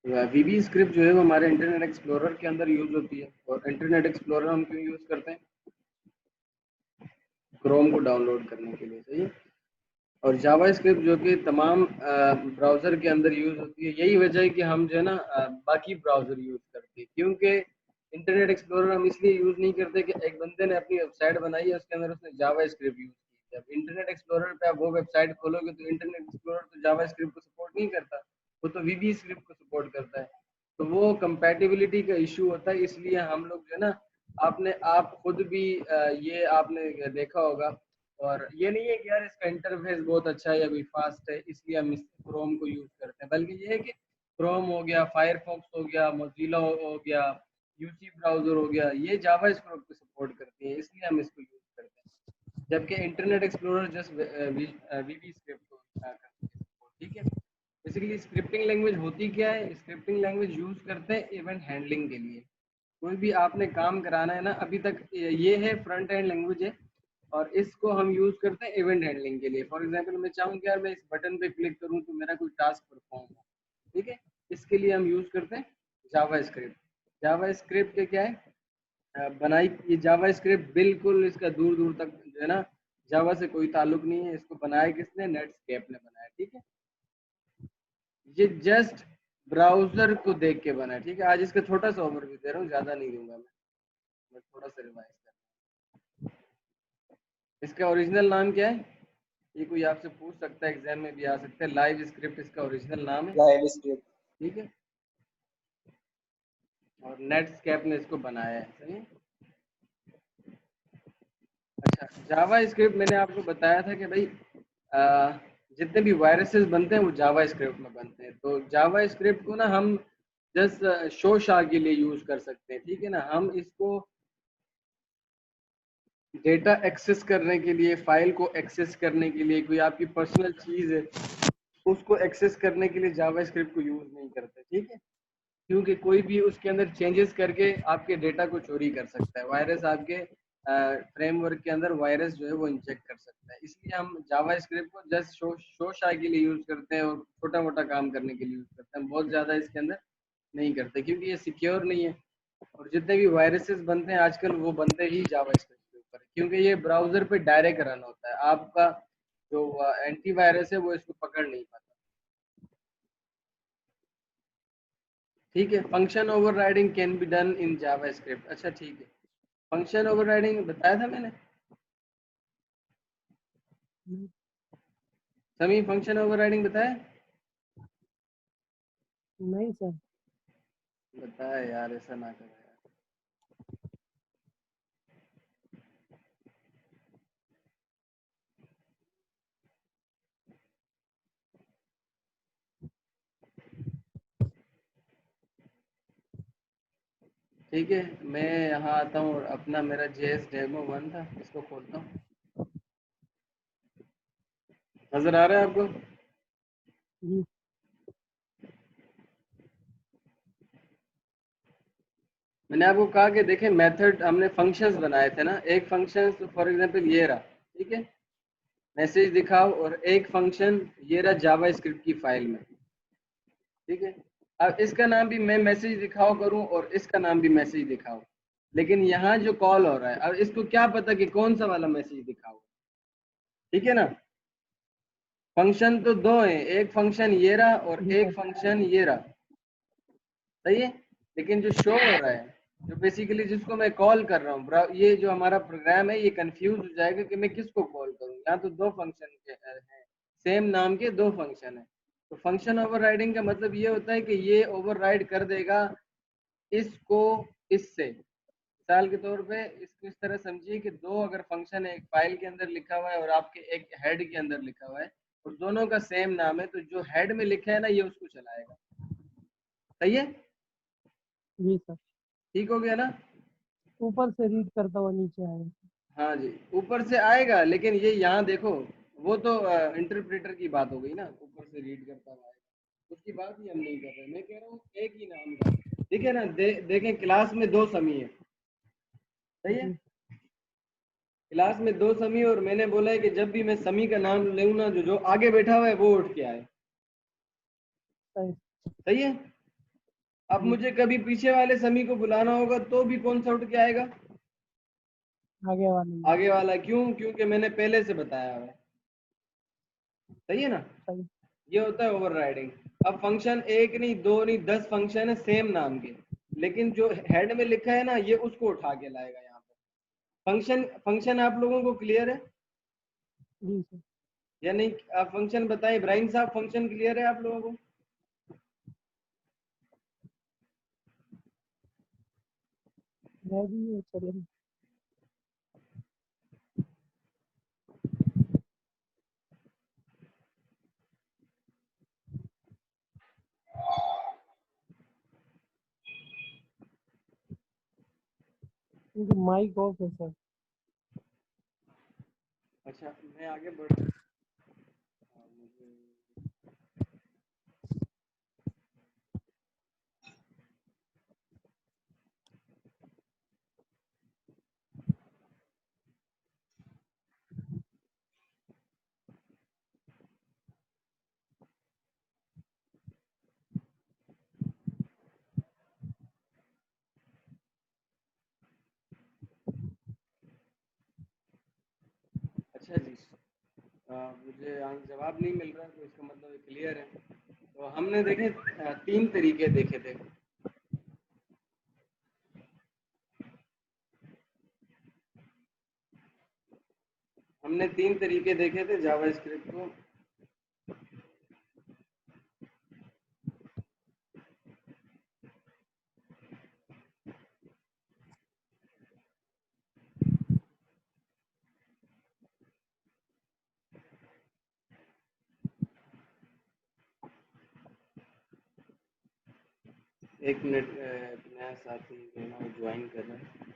वीबी script जो है वो हमारे इंटरनेट एक्सप्लोरर के अंदर यूज होती है। और इंटरनेट एक्सप्लोरर हम क्यों यूज करते हैं? क्रोम को डाउनलोड करने के लिए, सही है। और जावा स्क्रिप्ट जो कि तमाम ब्राउज़र के अंदर यूज़ होती है। यही वजह है कि हम जो है ना बाकी ब्राउज़र यूज़ करते हैं, क्योंकि इंटरनेट एक्सप्लोरर हम इसलिए यूज़ नहीं करते कि एक बंदे ने अपनी वेबसाइट बनाई है, उसके अंदर उसने जावा स्क्रिप्ट यूज़ की है। अब इंटरनेट एक्सप्लोरर पे आप वो वेबसाइट खोलोगे तो इंटरनेट एक्सप्लोरर तो जावा स्क्रिप्ट को सपोर्ट नहीं करता, वो तो वीबी स्क्रिप्ट को सपोर्ट करता है। तो वो कंपैटिबिलिटी का इशू होता है, इसलिए हम लोग जो है ना आप खुद भी ये आपने देखा होगा। और ये नहीं है कि यार इसका इंटरफेस बहुत अच्छा है या कोई फास्ट है इसलिए हम इस क्रोम को यूज करते हैं, बल्कि ये है कि क्रोम हो गया, फायरफॉक्स हो गया, मोजिला हो गया, यूसी ब्राउजर हो गया, ये जावा स्क्रिप्ट को सपोर्ट करती है, इसलिए हम इसको यूज करते हैं। जबकि इंटरनेट एक्सप्लोरर जस्ट वीबी स्क्रिप्ट को करती है support, ठीक है। बेसिकली स्क्रिप्टिंग लैंग्वेज होती क्या है? स्क्रिप्टिंग लैंग्वेज यूज करते हैं इवेंट हैंडलिंग के लिए। कोई भी आपने काम कराना है ना, अभी तक ये है फ्रंट एंड लैंग्वेज है, और इसको हम यूज करते हैं इवेंट हैंडलिंग के लिए। फॉर एग्जांपल मैं चाहूँ कि यार मैं इस बटन पे क्लिक करूँ तो मेरा कोई टास्क परफॉर्म हो, ठीक है। इसके लिए हम यूज करते हैं जावा स्क्रिप्ट। जावा स्क्रिप्ट के क्या है बनाई, ये जावा स्क्रिप्ट बिल्कुल इसका दूर दूर तक जो है ना जावा से कोई ताल्लुक नहीं है। इसको बनाया किसने? नेटस्केप ने बनाया, ठीक है। ये जस्ट ब्राउजर को देख के बना है, ठीक है। आज इसका छोटा सा ओवरव्यू दे रहा हूँ, ज्यादा नहीं दूंगा मैं थोड़ा सा रिवाइज कर। इसका ओरिजिनल नाम क्या है? ये कोई आपसे पूछ सकता है, एग्जाम में भी आ सकता है। लाइव स्क्रिप्ट इसका ओरिजिनल नाम है, लाइव स्क्रिप्ट। ठीक है। और नेटस्केप ने इसको बनाया है, सही है। अच्छा, जावा स्क्रिप्ट मैंने आपको बताया था कि भाई जितने भी वायरसेस बनते हैं वो जावा स्क्रिप्ट में बनते हैं। तो जावा स्क्रिप्ट को ना हम जस्ट शो शा के लिए यूज कर सकते हैं, ठीक है ना। हम इसको डेटा एक्सेस करने के लिए, फाइल को एक्सेस करने के लिए, कोई आपकी पर्सनल चीज है उसको एक्सेस करने के लिए जावा स्क्रिप्ट को यूज नहीं करते, ठीक है। क्योंकि कोई भी उसके अंदर चेंजेस करके आपके डेटा को चोरी कर सकता है। वायरस आपके फ्रेमवर्क के अंदर वायरस जो है वो इंजेक्ट कर सकता है। इसलिए हम जावा स्क्रिप्ट को जस्ट शो शाय के लिए यूज करते हैं और छोटा मोटा काम करने के लिए यूज करते हैं, बहुत ज्यादा इसके अंदर नहीं करते, क्योंकि ये सिक्योर नहीं है। और जितने भी वायरसेस बनते हैं आजकल वो बनते ही जावा स्क्रिप्ट के ऊपर, क्योंकि ये ब्राउजर पे डायरेक्ट रन होता है। आपका जो एंटीवायरस है वो इसको पकड़ नहीं पाता, ठीक है। Function overriding can be done in Java script. अच्छा ठीक है, फंक्शन ओवरराइडिंग बताया था मैंने सभी, फंक्शन ओवरराइडिंग बताया? नहीं सर। बताया यार, ऐसा ना करो यार। ठीक है, मैं यहाँ आता हूँ और अपना मेरा JS डेमो 1 था, इसको खोलता हूँ। नजर आ रहा है आपको? जी। मैंने आपको कहा कि देखें मेथड हमने फंक्शंस बनाए थे ना। एक फंक्शन फॉर एग्जांपल ये रहा, ठीक है, मैसेज दिखाओ, और एक फंक्शन ये रहा जावा स्क्रिप्ट की फाइल में, ठीक है। अब इसका नाम भी मैं मैसेज दिखाओ करूं और इसका नाम भी मैसेज दिखाओ, लेकिन यहाँ जो कॉल हो रहा है, अब इसको क्या पता कि कौन सा वाला मैसेज दिखाओ, ठीक है ना। फंक्शन तो दो हैं, एक फंक्शन ये रहा और जी एक सर। फंक्शन ये रहा, सही है। लेकिन जो शो हो रहा है, जो बेसिकली जिसको मैं कॉल कर रहा हूँ, ये जो हमारा प्रोग्राम है ये कंफ्यूज हो जाएगा कि मैं किसको कॉल करूँ। यहाँ तो दो फंक्शन हैं, सेम नाम के दो फंक्शन है। तो फंक्शन ओवरराइडिंग का मतलब ये होता है कि ये ओवरराइड कर देगा इसको इससे। मिसाल के तौर पे इसको इस तरह समझिए कि दो अगर फंक्शन है, एक फाइल के अंदर लिखा हुआ है और आपके एक हेड के अंदर लिखा हुआ है, और दोनों का सेम नाम है, तो जो हेड में लिखा है ना ये उसको चलाएगा, सही है। जी सर। ठीक हो गया ना? ऊपर से रीड करता हुआ नीचे आएगा। हाँ जी, ऊपर से आएगा, लेकिन ये यहाँ देखो, वो तो इंटरप्रेटर की बात हो गई ना, ऊपर से रीड करता हुआ आएगा, उसकी बात ही हम नहीं कर रहे। मैं कह रहा हूँ एक ही नाम का, ठीक है ना। देखें क्लास में दो समी है, सही है। जी क्लास में दो समी, और मैंने बोला है कि जब भी मैं समी का नाम लूँ ना, जो जो आगे बैठा हुआ है वो उठ के आए, सही। सही है। अब जी मुझे कभी पीछे वाले समी को बुलाना होगा तो भी कौन सा उठ के आएगा? आगे वाले में। आगे वाला। क्यों? क्योंकि मैंने पहले से बताया हुआ है। सही है ना? सही। ये होता है ओवरराइडिंग। अब फंक्शन एक नहीं, दो नहीं, 10 फंक्शन है सेम नाम के, लेकिन जो हेड में लिखा है ना, ये उसको उठा के लाएगा यहाँ पे। फंक्शन फंक्शन आप लोगों को क्लियर है जी सर। या नहीं? आप फंक्शन बताएं इब्राहिम साहब, फंक्शन क्लियर है आप लोगों को? मैं भी चलिए। क्योंकि माइक ऑफ है सर। अच्छा, मैं आगे बढ़। अच्छा जी, मुझे जवाब नहीं मिल रहा, तो इसका मतलब ये क्लियर है। तो हमने देखे 3 तरीके देखे थे। हमने 3 तरीके देखे थे जावास्क्रिप्ट को। एक मिनट, नया साथी जो है ना वो ज्वाइन कर रहा है।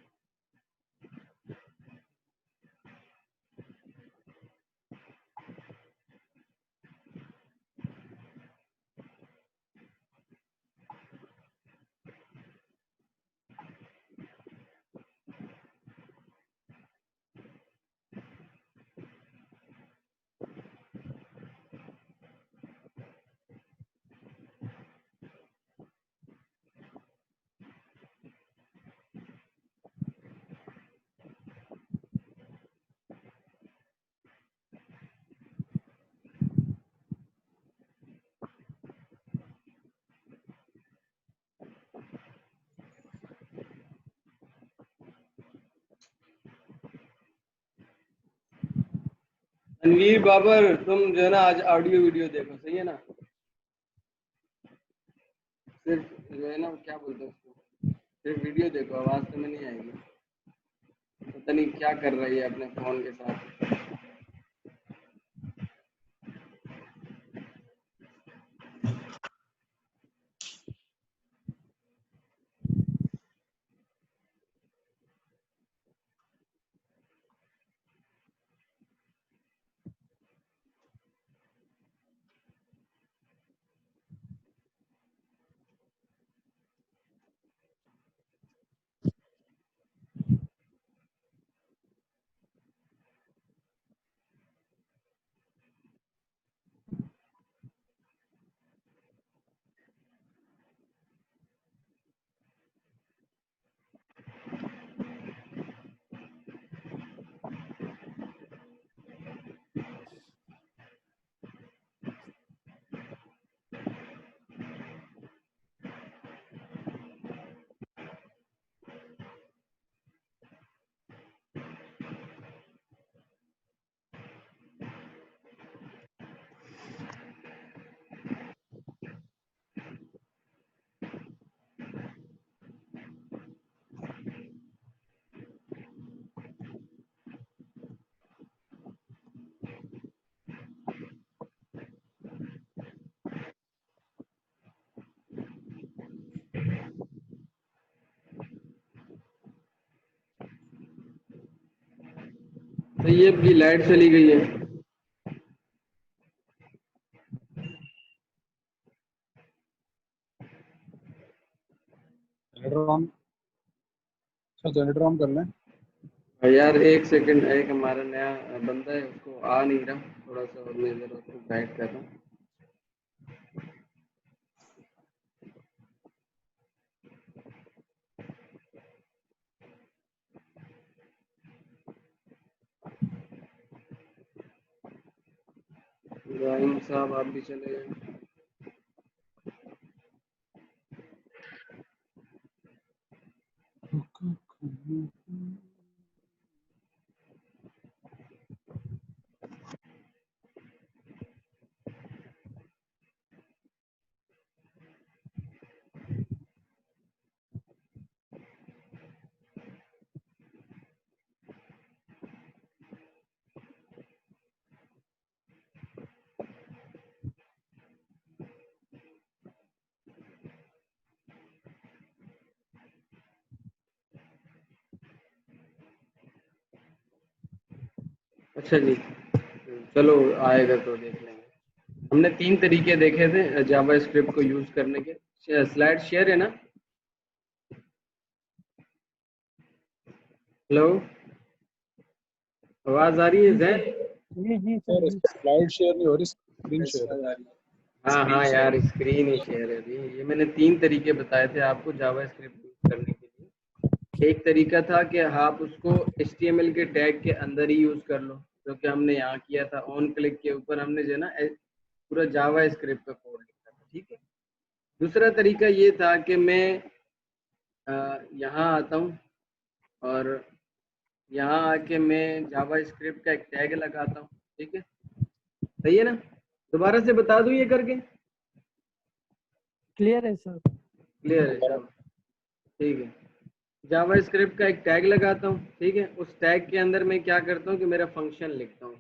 रणवीर बाबर, तुम जो है ना आज ऑडियो वीडियो देखो, सही है ना? सिर्फ जो है ना क्या बोलते हैं उसको, सिर्फ वीडियो देखो, आवाज तो में नहीं आएगी। पता नहीं क्या कर रही है अपने फोन के साथ। तो ये अपनी लाइट चली गई है। Generator on. Sir generator on कर लें। यार एक सेकंड, एक हमारा नया बंदा है, उसको आ नहीं रहा, थोड़ा सा और मैं जरा उसको गाइड कर रहा हूँ। इब्राहिम साहब आप भी चले जाएं। अच्छा जी, चलो आएगा तो देख लेंगे। हमने 3 तरीके देखे थे जावा स्क्रिप्ट को यूज करने के। स्लाइड शेयर है ना? हेलो, आवाज आ रही है जी सर। जैन? जी सर सर जी। स्लाइड शेयर नहीं हो रही, स्क्रीन शेयर है। हाँ हाँ यार, स्क्रीन ही शेयर है अभी। ये मैंने 3 तरीके बताए थे आपको जावा स्क्रिप्ट यूज करने के लिए। एक तरीका था कि आप उसको HTML के टैग के अंदर ही यूज कर लो, जो कि हमने यहाँ किया था। ऑन क्लिक के ऊपर हमने जो है ना पूरा जावा स्क्रिप्ट का कोड लिखा था, ठीक है। दूसरा तरीका ये था कि मैं यहाँ आता हूँ और यहाँ आके मैं जावा स्क्रिप्ट का एक टैग लगाता हूँ, ठीक है। सही है ना? दोबारा से बता दूँ ये करके? क्लियर है सर। क्लियर है, चलो ठीक है। जावा स्क्रिप्ट का एक टैग लगाता हूँ, ठीक है। उस टैग के अंदर मैं क्या करता हूँ कि मेरा फंक्शन लिखता हूँ।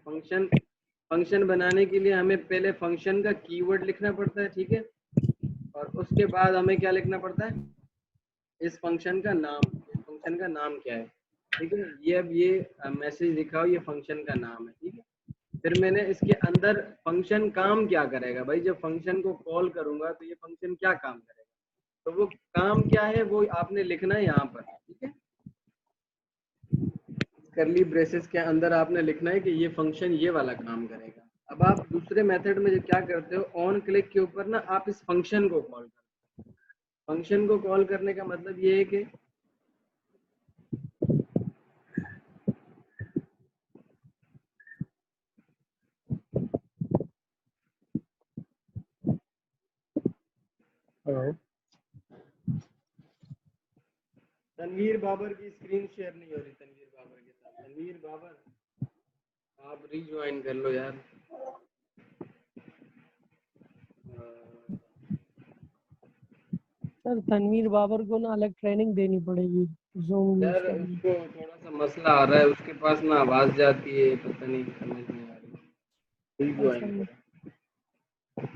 फंक्शन बनाने के लिए हमें पहले फंक्शन का कीवर्ड लिखना पड़ता है, ठीक है। और उसके बाद हमें क्या लिखना पड़ता है? इस फंक्शन का नाम क्या है, ठीक है। ये अब ये मैसेज दिखाओ, ये फंक्शन का नाम है, ठीक है। फिर मैंने इसके अंदर फंक्शन काम क्या करेगा भाई, जब फंक्शन को कॉल करूंगा तो ये फंक्शन क्या काम करेगा, तो वो काम क्या है वो आपने लिखना है यहाँ पर, ठीक है। करली ब्रेसेस के अंदर आपने लिखना है कि ये फंक्शन ये वाला काम करेगा। अब आप दूसरे मेथड में जो क्या करते हो, ऑन क्लिक के ऊपर ना आप इस फंक्शन को कॉल करते हो। फंक्शन को कॉल करने का मतलब ये है कि हेलो तनवीर बाबर की स्क्रीन शेयर नहीं हो रही। तनवीर बाबर के साथ, तनवीर बाबर आप रीज्वाइन कर लो यार। सर तनवीर बाबर को ना अलग ट्रेनिंग देनी पड़ेगी जूम यूज यार करने उसको थोड़ा सा मसला आ रहा है, उसके पास ना आवाज जाती है, पता नहीं समझ नहीं आ रही। की। रीज्वाइन सर करो।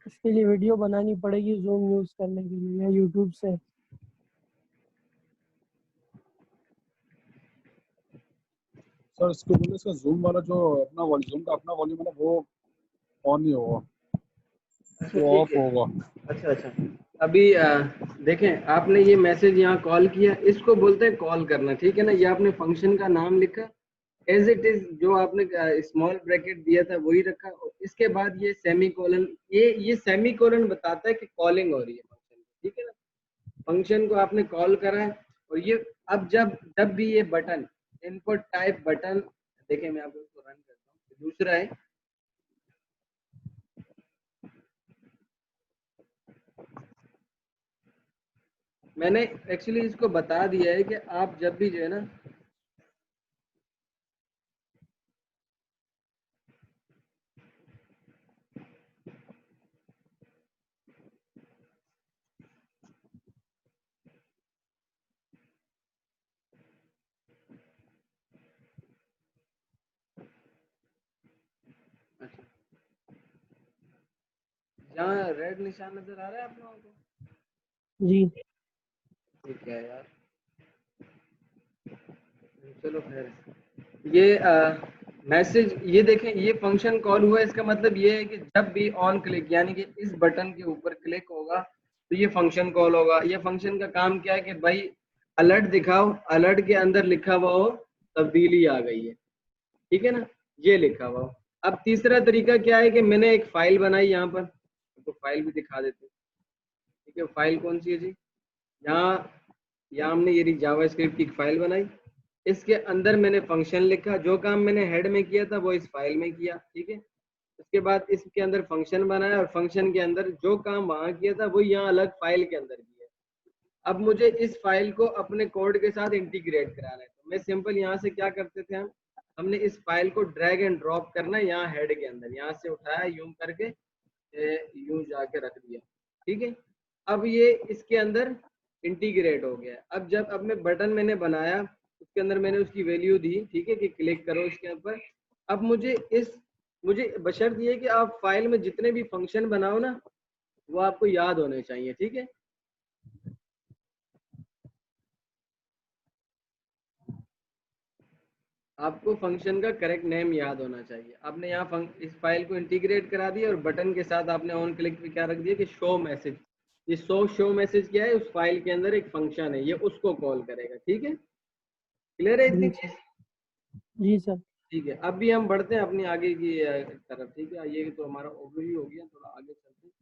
इसके लिए वीडियो बनानी पड़ेगी जूम यूज करने के लिए या यूट्यूब से। सर, इसको बोले इसका जूम वाला जो अपना वॉल्यूम का अपना वॉल्यूम है ना, वो ऑन नहीं होगा, अच्छा वो ठीक ऑफ है। होगा। अच्छा अच्छा, अभी देखें, आपने ये मैसेज यहाँ कॉल किया, इसको बोलते हैं कॉल करना, ठीक है ना। ये आपने फंक्शन का नाम लिखा एज इट इज, जो आपने स्मॉल ब्रैकेट दिया था वही रखा, और इसके बाद ये सेमी कोलन, ये सेमी कोलन बताता है कि कॉलिंग हो रही है फंक्शन, ठीक है ना। फंक्शन को आपने कॉल करा है, और ये अब जब जब भी ये बटन इनपुट टाइप बटन, देखें मैं आपको इसको रन करता हूँ। दूसरा है, मैंने एक्चुअली इसको बता दिया है कि आप जब भी जो है ना अच्छा, जहाँ रेड निशान नजर आ रहा है आप लोगों को, जी ये क्या है यार, चलो खैर। ये मैसेज, ये देखें, ये फंक्शन कॉल हुआ है, इसका मतलब ये है कि जब भी ऑन क्लिक यानी कि इस बटन के ऊपर क्लिक होगा तो ये फंक्शन कॉल होगा। ये फंक्शन का काम क्या है कि भाई अलर्ट दिखाओ, अलर्ट के अंदर लिखा हुआ हो तब्दीली आ गई है, ठीक है ना, ये लिखा हुआ हो। अब तीसरा तरीका क्या है कि मैंने एक फाइल बनाई यहाँ पर, तो फाइल भी दिखा देते हैं, ठीक है। फाइल कौन सी है जी? यहाँ यहाँ हमने ये जावा स्क्रिप्ट की एक फाइल बनाई, इसके अंदर मैंने फंक्शन लिखा, जो काम मैंने हेड में किया था वो इस फाइल में किया, ठीक है। उसके बाद इसके अंदर फंक्शन बनाया और फंक्शन के अंदर जो काम वहां किया था वो यहाँ अलग फाइल के अंदर किया। अब मुझे इस फाइल को अपने कोड के साथ इंटीग्रेट कराना है, तो मैं सिंपल यहाँ से क्या करते थे हमने इस फाइल को ड्रैग एंड ड्रॉप करना है यहाँ हेड के अंदर, यहाँ से उठाया यूं करके यूं जाके रख दिया, ठीक है। अब ये इसके अंदर इंटीग्रेट हो गया। अब मैं बटन मैंने बनाया, उसके अंदर मैंने उसकी वैल्यू दी, ठीक है, कि क्लिक करो इसके ऊपर। अब मुझे बशर्त ये कि आप फाइल में जितने भी फंक्शन बनाओ ना वो आपको याद होने चाहिए, ठीक है। आपको फंक्शन का करेक्ट नेम याद होना चाहिए। आपने यहाँ इस फाइल को इंटीग्रेट करा दिया और बटन के साथ आपने ऑन क्लिक पे क्या रख दिया कि शो मैसेज। ये शो मैसेज क्या है, उस फाइल के अंदर एक फंक्शन है, ये उसको कॉल करेगा, ठीक है। क्लियर है इतनी चीज? जी सर। ठीक है, अब भी हम बढ़ते हैं अपनी आगे की तरफ, ठीक है। ये तो हमारा ओवरव्यू हो गया, थोड़ा आगे चलते हैं।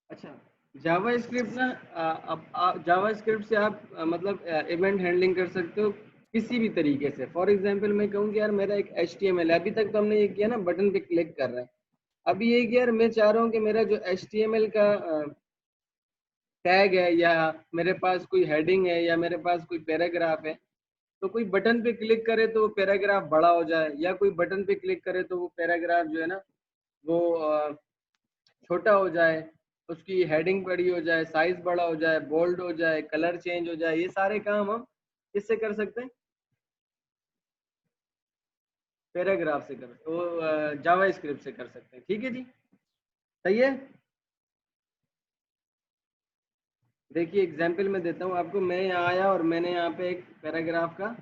अच्छा, जावा स्क्रिप्ट ना, अब जावा स्क्रिप्ट से आप मतलब इवेंट हैंडलिंग कर सकते हो किसी भी तरीके से। फॉर एग्जांपल मैं कहूँ कि यार मेरा एक HTML है, अभी तक तो हमने ये किया ना बटन पे क्लिक कर रहा है। अभी ये कि यार मैं चाह रहा हूँ कि मेरा जो HTML का टैग है या मेरे पास कोई हेडिंग है या मेरे पास कोई पैराग्राफ है, तो कोई बटन पे क्लिक करे तो वो पैराग्राफ बड़ा हो जाए, या कोई बटन पे क्लिक करे तो वो पैराग्राफ जो है ना वो छोटा हो जाए, उसकी हेडिंग बड़ी हो जाए, साइज बड़ा हो जाए, बोल्ड हो जाए, कलर चेंज हो जाए। ये सारे काम हम किससे कर सकते हैं? पैराग्राफ से कर, वो जावा स्क्रिप्ट से कर सकते हैं, ठीक है जी। सही है। देखिए एग्जाम्पल मैं देता हूँ आपको। मैं यहाँ आया और मैंने यहाँ पे एक पैराग्राफ का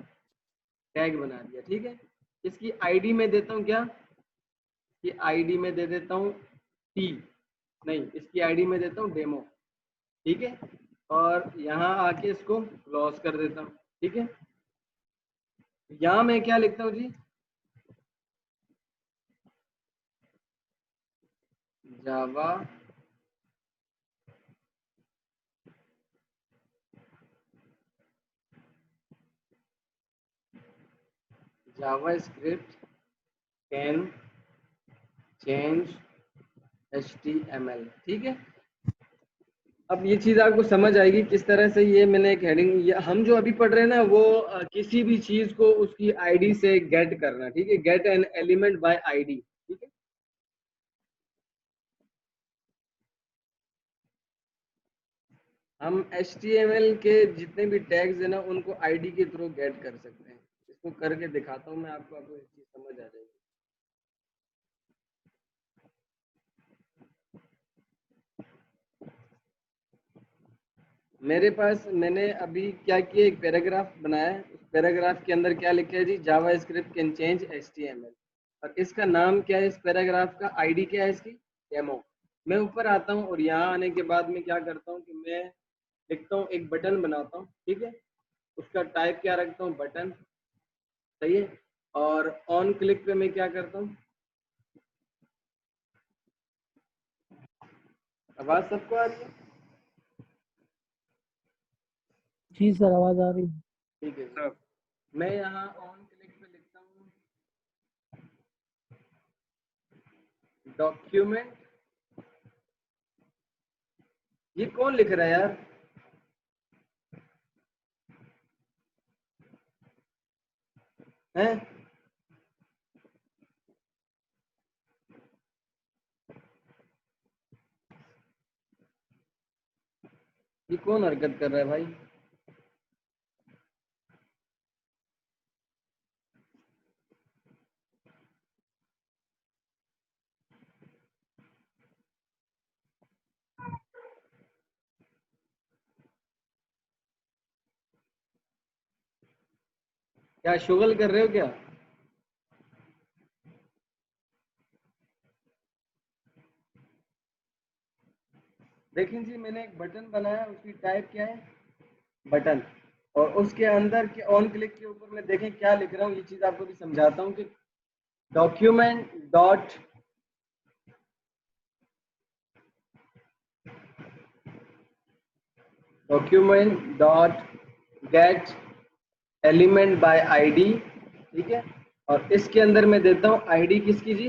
टैग बना दिया, ठीक है। इसकी आईडी में देता हूँ क्या, ये आईडी में दे देता हूँ टी, नहीं इसकी आईडी में देता हूँ डेमो, ठीक है। और यहाँ आके इसको क्लोज कर देता हूँ, ठीक है। यहाँ मैं क्या लिखता हूँ जी, जावा जावास्क्रिप्ट कैन चेंज HTML, ठीक है। अब ये चीज आपको समझ आएगी किस तरह से ये मैंने एक हेडिंग, हम जो अभी पढ़ रहे हैं ना वो किसी भी चीज को उसकी आईडी से गेट करना, ठीक है। Get an element by ID, ठीक है। हम HTML के जितने भी टैग्स है ना उनको आईडी के थ्रू गेट कर सकते हैं। इसको करके दिखाता हूँ मैं आपको ये चीज समझ आ जाएगी। मेरे पास मैंने अभी क्या किया, एक पैराग्राफ बनाया है। उस पैराग्राफ के अंदर क्या लिखा है जी, जावा स्क्रिप्ट कैन चेंज HTML, और इसका नाम क्या है, इस पैराग्राफ का आईडी क्या है इसकी, डेमो। मैं ऊपर आता हूँ और यहाँ आने के बाद मैं क्या करता हूँ कि मैं लिखता हूँ, एक बटन बनाता हूँ, ठीक है। उसका टाइप क्या रखता हूँ, बटन, सही है। और ऑन क्लिक पे मैं क्या करता हूँ, आवाज सबको आ रही है? जी सर, आवाज आ रही है। ठीक है सर। मैं यहाँ ऑन क्लिक पे लिखता हूँ डॉक्यूमेंट। ये कौन लिख रहा है यार? हैं? ये कौन हरकत कर रहा है भाई? क्या शुगल कर रहे हो क्या? देखें जी, मैंने एक बटन बनाया, उसकी टाइप क्या है, बटन। और उसके अंदर के ऑन क्लिक के ऊपर मैं देखें क्या लिख रहा हूँ, ये चीज आपको भी समझाता हूँ कि document dot document dot get element by ID, ठीक है। और इसके अंदर मैं देता हूं आईडी किसकी जी,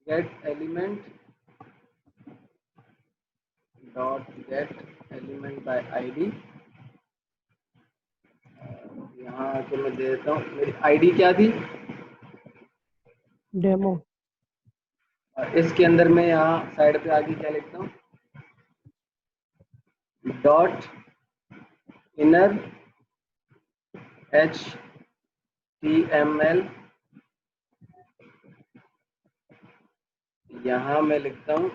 get element dot get element by ID. यहाँ आके मैं दे देता हूँ मेरी आईडी क्या थी, डेमो। और इसके अंदर मैं यहाँ साइड पे आके क्या लिखता हूँ, डॉट इनर HTML। यहाँ मैं लिखता हूँ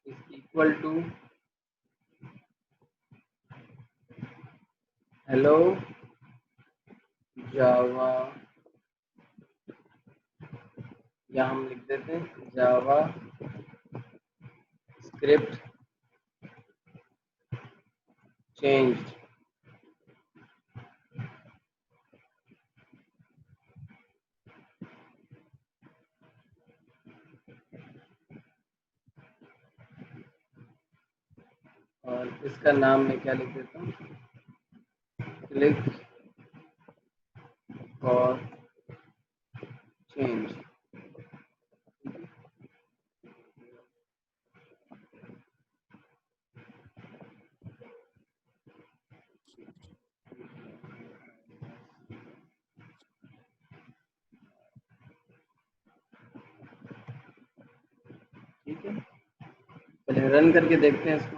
इज इक्वल टू हेलो जावा, यहाँ हम लिख देते हैं जावा स्क्रिप्ट चेंज्ड। और इसका नाम मैं क्या लिख देता हूँ, क्लिक फॉर चेंज। ठीक है, पहले रन करके देखते हैं इसको।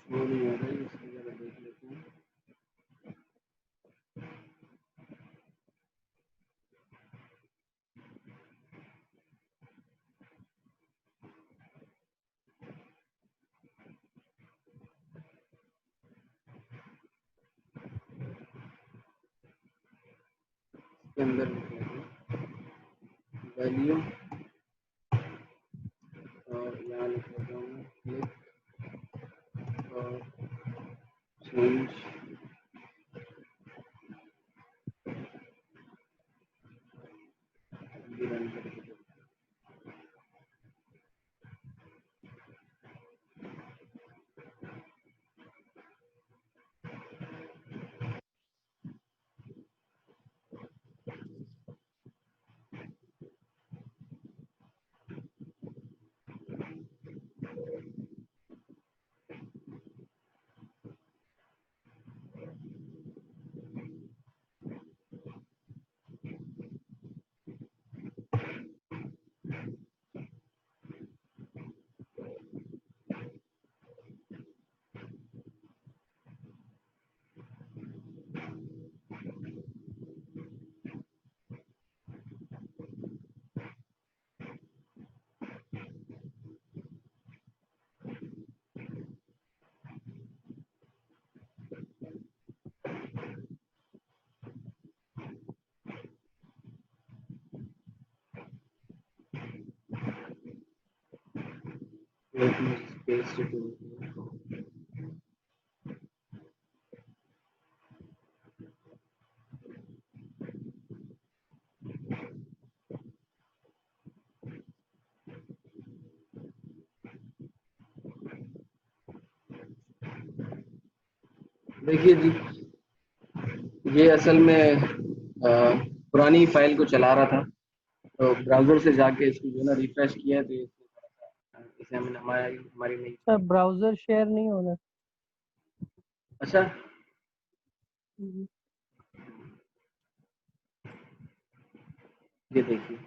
वो नहीं हो रहा है, इसलिए जरा देख लेते हैं। इसके अंदर लिख लेते हैं वैल्यू, और यहाँ लिख लेता हूँ मैं क्लिक और चेंज। रन करके देखते हैं। एक मिनट स्पेस से देते हैं। देखिए जी, ये असल में पुरानी फाइल को चला रहा था, तो ब्राउजर से जाके इसको जो है ना रिफ्रेश किया, तो इसमें थोड़ा सा इसे हमने हमारी नई। सर ब्राउजर शेयर नहीं होना। अच्छा, हम्म। ये देखिए,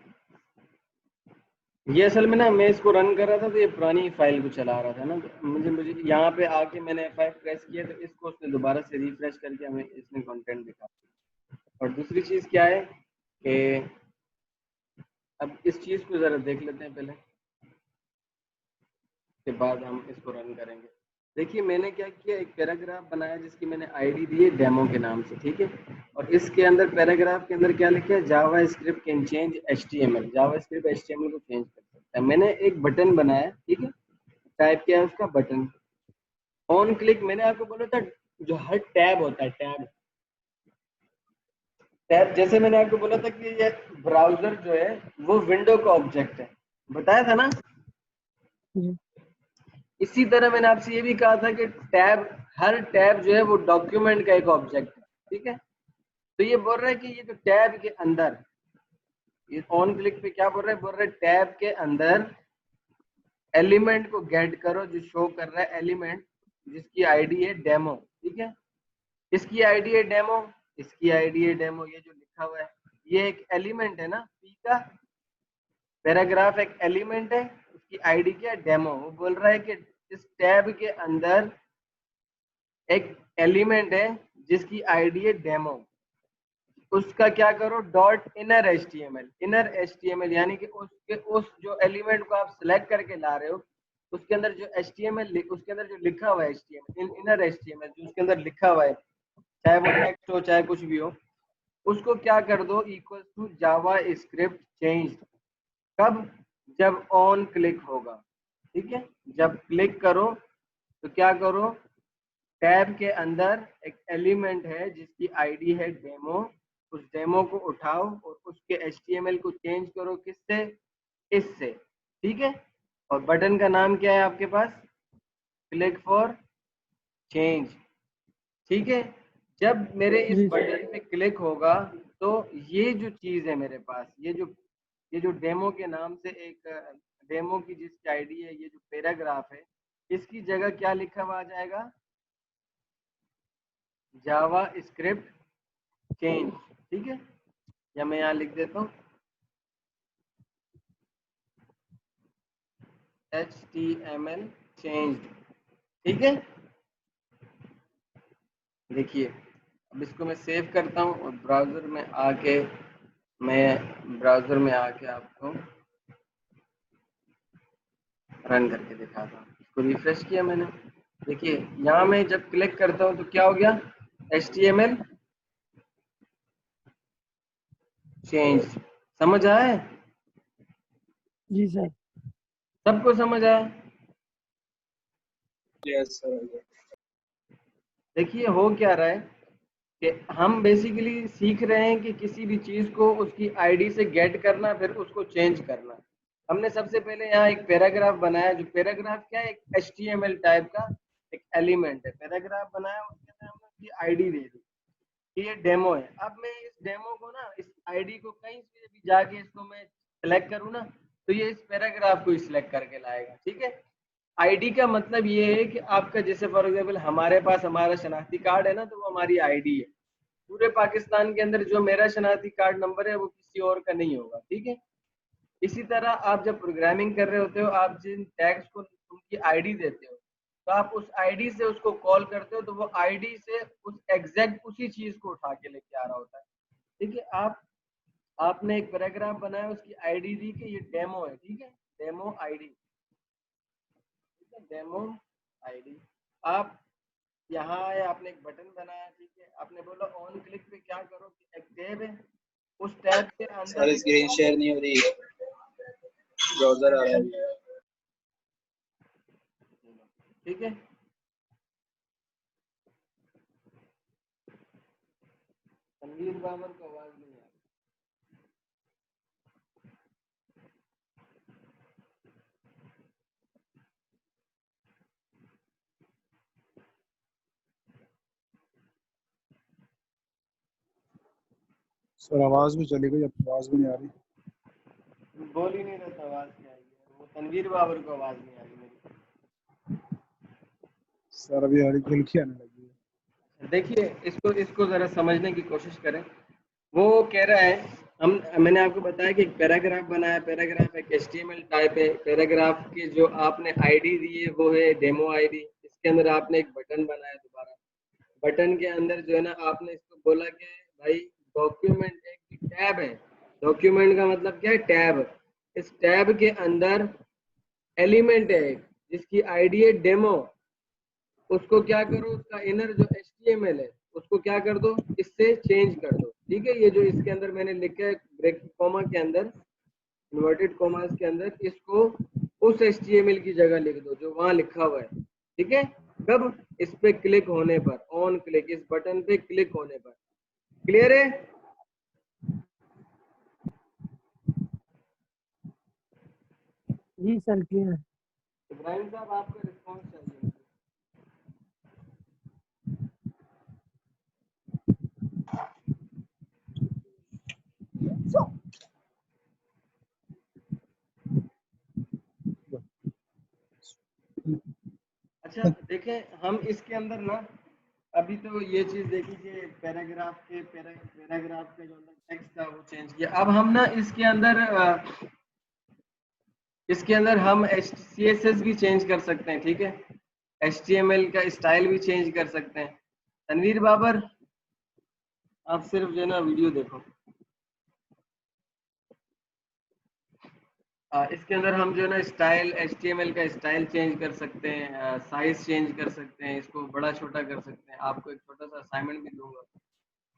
ये असल में ना मैं इसको रन कर रहा था, तो ये पुरानी फाइल को चला रहा था ना, तो मुझे यहाँ पे आके मैंने F5 प्रेस किया, तो इसको उसने दोबारा से रिफ्रेश करके हमें इसमें कंटेंट दिखा। और दूसरी चीज़ क्या है कि अब इस चीज़ को ज़रा देख लेते हैं पहले, के बाद हम इसको रन करेंगे। देखिए मैंने क्या किया, एक पैराग्राफ बनाया जिसकी मैंने आईडी दी है डेमो के नाम से, ठीक है। और इसके अंदर पैराग्राफ के अंदर क्या लिखा है, JavaScript can change HTML, JavaScript HTML को चेंज कर सकता है। मैंने एक बटन बनाया, ठीक है, टाइप किया उसका बटन, ऑन क्लिक। मैंने आपको बोला था जो हर टैब होता है, टैब टैब जैसे मैंने आपको बोला था कि ये ब्राउजर जो है वो विंडो का ऑब्जेक्ट है, बताया था ना। जी। इसी तरह मैंने आपसे ये भी कहा था कि टैब, हर टैब जो है वो डॉक्यूमेंट का एक ऑब्जेक्ट है, ठीक है। तो ये बोल रहा है कि ये जो टैब के अंदर, ये ऑन क्लिक पे क्या बोल रहा है टैब के अंदर एलिमेंट को गेट करो जो शो कर रहा है एलिमेंट जिसकी आईडी है डेमो, ठीक है। इसकी आईडी है डेमो, इसकी आईडी है डेमो, ये जो लिखा हुआ है ये एक एलिमेंट है ना, पी का पैराग्राफ एक एलिमेंट है, उसकी आईडी क्या है, डेमो। वो बोल रहा है कि इस टैब के अंदर एक एलिमेंट है जिसकी आईडी है डेमो, उसका क्या करो, dot inner HTML, inner HTML यानी कि उसके उस जो एलिमेंट को आप सिलेक्ट करके ला रहे हो उसके अंदर जो HTML, उसके अंदर जो लिखा हुआ है HTML, इनर HTML जो उसके अंदर लिखा हुआ है, चाहे वो टेक्स्ट हो चाहे कुछ भी हो, उसको क्या कर दो, equal to JavaScript change. कब, जब ऑन क्लिक होगा, ठीक है। जब क्लिक करो तो क्या करो, टैब के अंदर एक एलिमेंट है जिसकी आईडी है डेमो, उस डेमो को उठाओ और उसके HTML को चेंज करो, किससे, इससे, ठीक है। और बटन का नाम क्या है आपके पास, क्लिक फॉर चेंज, ठीक है। जब मेरे इस जी सर। बटन पे क्लिक होगा तो ये जो चीज है मेरे पास, ये जो डेमो के नाम से एक डेमो की जिसकी आईडी है, ये जो पैराग्राफ है, इसकी जगह क्या लिखा हुआ आ जाएगा, जावा स्क्रिप्ट चेंज, ठीक है। या मैं यहाँ लिख देता हूँ HTML चेंज, ठीक है। देखिए अब इसको मैं सेव करता हूँ और ब्राउजर में आके आपको रन करके दिखाता हूँ। इसको रिफ्रेश किया मैंने, देखिए यहाँ मैं जब क्लिक करता हूँ तो क्या हो गया, HTML चेंज। समझ आया है, जी सर। सबको समझ आया। Yes sir. देखिए हो क्या रहा है कि हम बेसिकली सीख रहे हैं कि किसी भी चीज को उसकी आईडी से गेट करना, फिर उसको चेंज करना। हमने सबसे पहले यहाँ एक पैराग्राफ बनाया, जो पैराग्राफ क्या है, एक HTML टाइप का एक एलिमेंट है, पैराग्राफ बनाया, उसके अंदर हमने उसकी आईडी दे दी कि ये डेमो है। अब मैं इस डेमो को ना, इस आईडी को कहीं से भी जाके इसको मैं सिलेक्ट करूँ ना, तो ये इस पैराग्राफ को ही सिलेक्ट करके लाएगा, ठीक है। आईडी का मतलब ये है कि आपका, जैसे फॉर एग्जाम्पल हमारे पास हमारा शनाख्ती कार्ड है ना, तो वो हमारी आईडी है। पूरे पाकिस्तान के अंदर जो मेरा शनाख्ती कार्ड नंबर है वो किसी और का नहीं होगा, ठीक है। इसी तरह आप जब प्रोग्रामिंग कर रहे होते हो, आप जिन टैग्स को उनकी आईडी देते हो, तो आप उस आईडी से उसको कॉल करते हो, तो वो आईडी से उस एग्जैक्ट उसी चीज को उठा के लेके आ रहा होता है, ठीक है। आपने एक पैराग्राफ बनाया, उसकी आईडी दी कि ये डेमो है, ठीक है, डेमो आईडी, ठीक है, डेमो आईडी। आप यहाँ आए, आपने एक बटन बनाया, ठीक है, आपने बोला ऑन क्लिक पे क्या करो कि एक टैब है, उस टैब के अंदर सर स्क्रीन शेयर नहीं हो रही, ब्राउजर आ रहा है। ठीक है। तनवीर बाबर को आवाज नहीं आ रही। सर आवाज भी चली गई, अब आवाज भी नहीं आ रही। बोल ही नहीं रहा था, आवाज क्या आई है? वो तनवीर बाबर को आवाज नहीं आ रही मेरी। सर अभी हल्की हल्की आने लगी है। देखिए, इसको इसको जरा समझने की कोशिश करें। वो कह रहा है, हम मैंने आपको बताया कि एक पैराग्राफ बनाया, पैराग्राफ एक HTML टाइप है। पैराग्राफ की जो आपने आईडी दी है वो है डेमो आईडी। इसके अंदर आपने एक बटन बनाया, दोबारा बटन के अंदर जो है ना आपने इसको बोला कि भाई डॉक्यूमेंट, एक टैब है। डॉक्यूमेंट का मतलब क्या है? टैब। इस टैब के अंदर एलिमेंट है एक, जिसकी आईडी है डेमो। उसको क्या करो, उसका इनर जो HTML है उसको क्या कर दो, इससे चेंज कर दो। ठीक है, ये जो इसके अंदर मैंने लिखा है ब्रेक कॉमा के अंदर, इन्वर्टेड कॉमास के अंदर, इसको उस HTML की जगह लिख दो जो वहां लिखा हुआ है। ठीक है, कब? इस पे क्लिक होने पर, ऑन क्लिक, इस बटन पे क्लिक होने पर। क्लियर है? जी सर क्लियर है। इब्राहिम साहब, आपका रिस्पॉन्स चाहिए मुझे। अच्छा देखें, हम इसके अंदर ना अभी तो ये चीज देखी कि पैराग्राफ के जो अंदर टेक्स्ट था वो चेंज किया। अब हम ना इसके अंदर हम CSS भी चेंज कर सकते हैं। ठीक है, HTML का स्टाइल भी चेंज कर सकते हैं। तनवीर बाबर, आप सिर्फ जो है ना वीडियो देखो। इसके अंदर हम जो है ना स्टाइल, HTML का स्टाइल चेंज कर सकते हैं, साइज चेंज कर सकते हैं, इसको बड़ा छोटा कर सकते हैं। आपको एक छोटा सा असाइनमेंट भी दूंगा,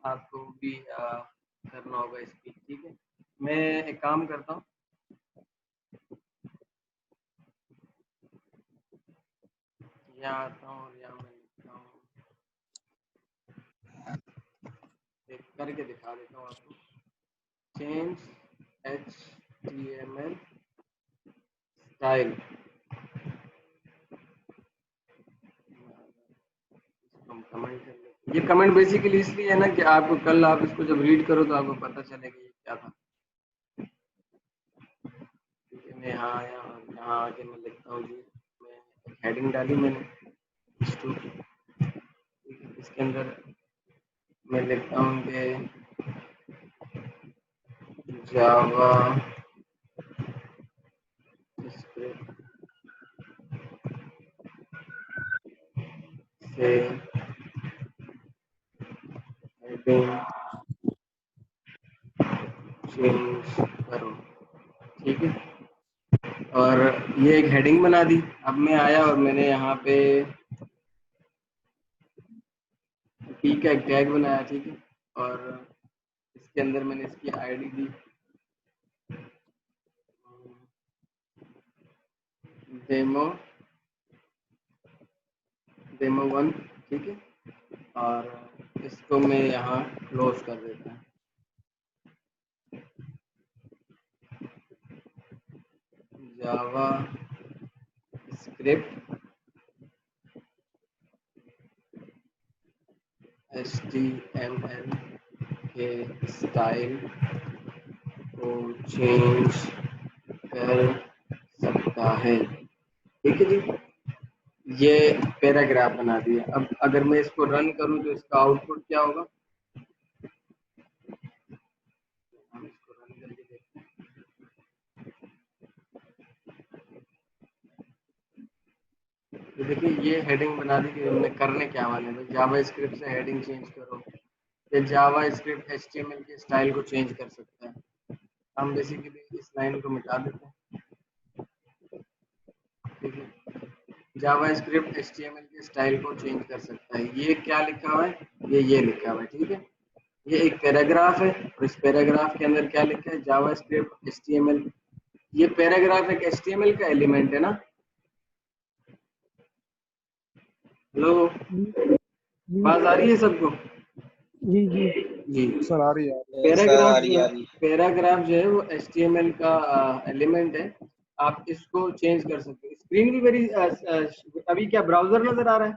आपको भी करना होगा इसकी। ठीक है, मैं एक काम करता हूँ, यहाँ आता हूँ और यहाँ मैं लिखता हूँ, एक करके दिखा देता हूँ आपको। चेंज HTML स्टाइल, हम कमेंट कर लेते हैं। ये कमेंट बेसिकली इसलिए है ना कि आपको कल आप इसको जब रीड करो तो आपको पता चलेगा ये क्या था। ठीक है, मैं यहाँ आके मैं लिखता हूँ जी, मैं एक हेडिंग डाली मैंने, इसके अंदर मैं लिखता हूँ कि जावा स्क्रिप्ट से हेडिंग चेंज करो। ठीक है, और ये एक हेडिंग बना दी। अब मैं आया और मैंने यहाँ पे पी का एक टैग बनाया। ठीक है, और इसके अंदर मैंने इसकी आईडी दी डेमो 1। ठीक है, और इसको मैं यहाँ क्लोज कर देता हूँ। जावा स्क्रिप्ट HTML के स्टाइल को चेंज कर सकता है। ठीक है जी, ये पैराग्राफ बना दिया। अब अगर मैं इसको रन करूं तो इसका आउटपुट क्या होगा, हम इसको रन करके देखते हैं। तो देखिए, ये हेडिंग बना दी कि हमने करने क्या वाले हैं। जावा स्क्रिप्ट से हेडिंग चेंज करो, या जावा स्क्रिप्ट HTML के स्टाइल को चेंज कर सकता है। हम बेसिकली इस लाइन को मिटा देते हैं। ठीक है, जावा स्क्रिप्ट HTML के स्टाइल को चेंज कर सकता है। ये क्या लिखा हुआ है? ये लिखा हुआ है। ठीक है, ये एक पैराग्राफ है और इस पैराग्राफ के अंदर क्या लिखा है? JavaScript HTML। ये पैराग्राफ एक HTML का एलिमेंट है ना। हेलो, जी आवाज आ रही है सबको? जी जी जी, सर आ रही है। पैराग्राफ जो है वो HTML का एलिमेंट है। आप इसको चेंज कर सकते हैं। स्क्रीन भी मेरी अभी क्या ब्राउजर नजर आ रहा है?